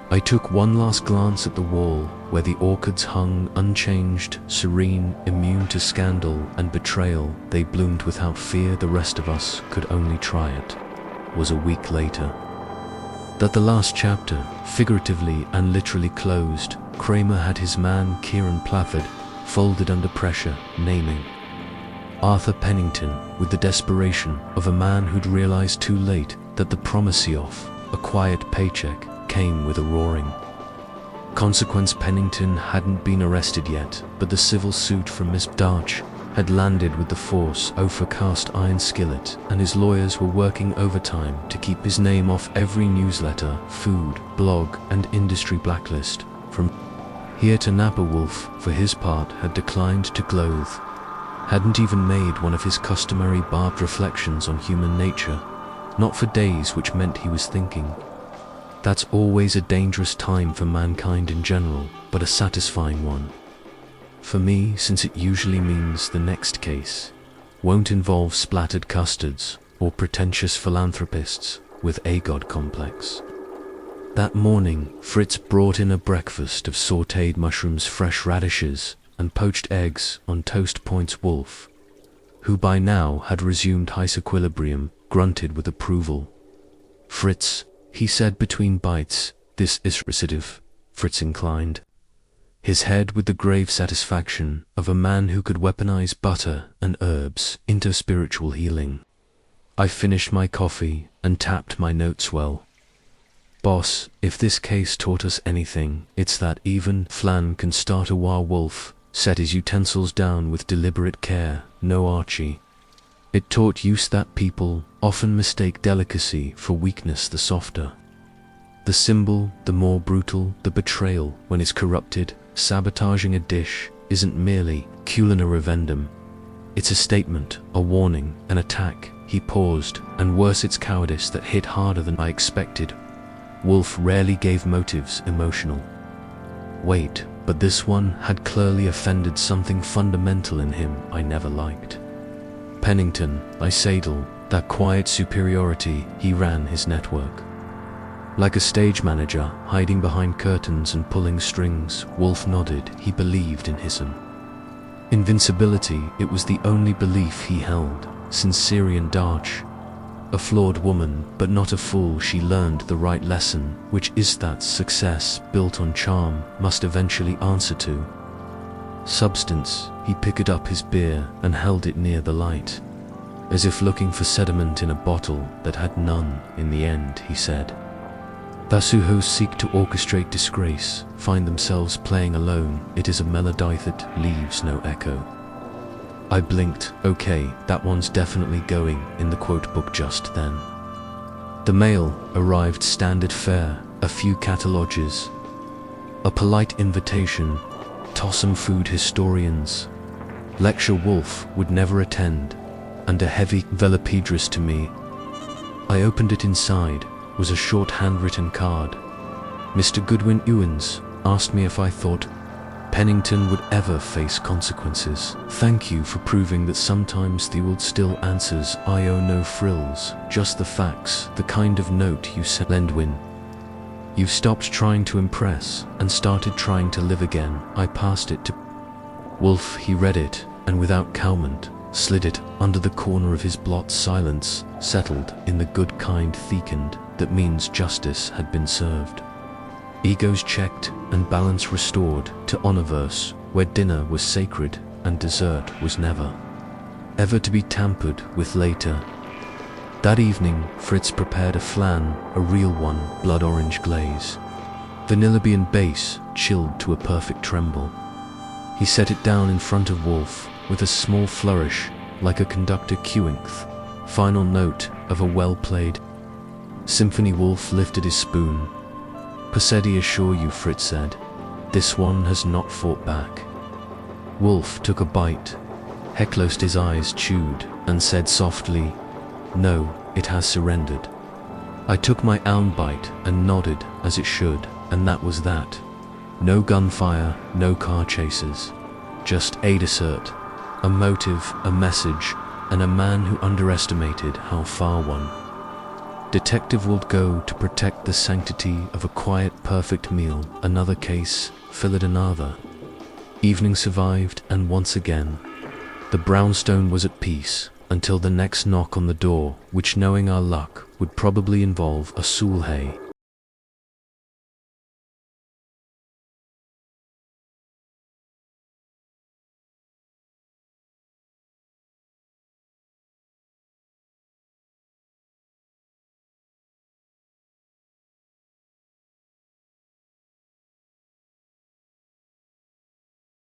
I took one last glance at the wall where the orchids hung unchanged, serene, immune to scandal and betrayal. They bloomed without fear, the rest of us could only try it. Was a week later that the last chapter, figuratively and literally closed. Kramer had his man Kieran Plafford folded under pressure, naming Arthur Pennington with the desperation of a man who'd realized too late that the promise of a quiet paycheck came with a roaring consequence. Pennington hadn't been arrested yet, but the civil suit from Miss Darch had landed with the force over cast iron skillet, and his lawyers were working overtime to keep his name off every newsletter, food, blog, and industry blacklist. From here to Napa, Wolfe, for his part, had declined to clothe, hadn't even made one of his customary barbed reflections on human nature, not for days, which meant he was thinking. That's always a dangerous time for mankind in general, but a satisfying one for me, since it usually means the next case won't involve splattered custards or pretentious philanthropists with a god complex. That morning, Fritz brought in a breakfast of sautéed mushrooms, fresh radishes, and poached eggs on toast points. Wolfe, who by now had resumed high equilibrium, grunted with approval. Fritz, he said between bites, this is recidive. Fritz inclined his head with the grave satisfaction of a man who could weaponize butter and herbs into spiritual healing. I finished my coffee and tapped my notes. Well, boss, if this case taught us anything, it's that even Flan can start a war. Wolfe set his utensils down with deliberate care. No, Archie, it taught use that people often mistake delicacy for weakness. The softer the symbol, the more brutal the betrayal when it's corrupted. Sabotaging a dish isn't merely culinary vendum. It's a statement, a warning, an attack. He paused, and worse, it's cowardice that hit harder than I expected. Wolfe rarely gave motives emotional weight, but this one had clearly offended something fundamental in him I never liked. Pennington, I Sadle, that quiet superiority. He ran his network like a stage manager, hiding behind curtains and pulling strings. Wolfe nodded. He believed in his invincibility. It was the only belief he held. Sincerian Darch, a flawed woman, but not a fool, she learned the right lesson, which is that success built on charm must eventually answer to substance. He picked up his beer and held it near the light, as if looking for sediment in a bottle that had none. In the end, he said, those who seek to orchestrate disgrace find themselves playing alone. It is a melody that leaves no echo. I blinked. Okay, that one's definitely going in the quote book. Just then, the mail arrived. Standard fare, a few catalogues, a polite invitation, Tossum food historians, lecture Wolfe would never attend, and a heavy velopedrus to me. I opened it. Inside was a short handwritten card. Mr. Goodwin Ewens asked me if I thought Pennington would ever face consequences. Thank you for proving that sometimes the world still answers. I owe no frills, just the facts. The kind of note you sent. Lendwin, you've stopped trying to impress and started trying to live again. I passed it to Wolfe. He read it, and without comment, slid it under the corner of his blot. Silence settled in. The good kind thickened. That means justice had been served. Egos checked and balance restored to honorverse, where dinner was sacred and dessert was never, ever to be tampered with. Later that evening, Fritz prepared a flan, a real one, blood orange glaze, vanilla bean base, chilled to a perfect tremble. He set it down in front of Wolfe with a small flourish, like a conductor cueing the final note of a well-played symphony. Wolfe lifted his spoon. "Patisserie assure you," Fritz said, "this one has not fought back." Wolfe took a bite. He closed his eyes, chewed, and said softly, "No, it has surrendered." I took my own bite and nodded as it should, and that was that. No gunfire, no car chases. Just a dessert, a motive, a message, and a man who underestimated how far one detective would go to protect the sanctity of a quiet, perfect meal. Another case, filled another. Evening survived, and once again, the brownstone was at peace, until the next knock on the door, which, knowing our luck, would probably involve a soulhay.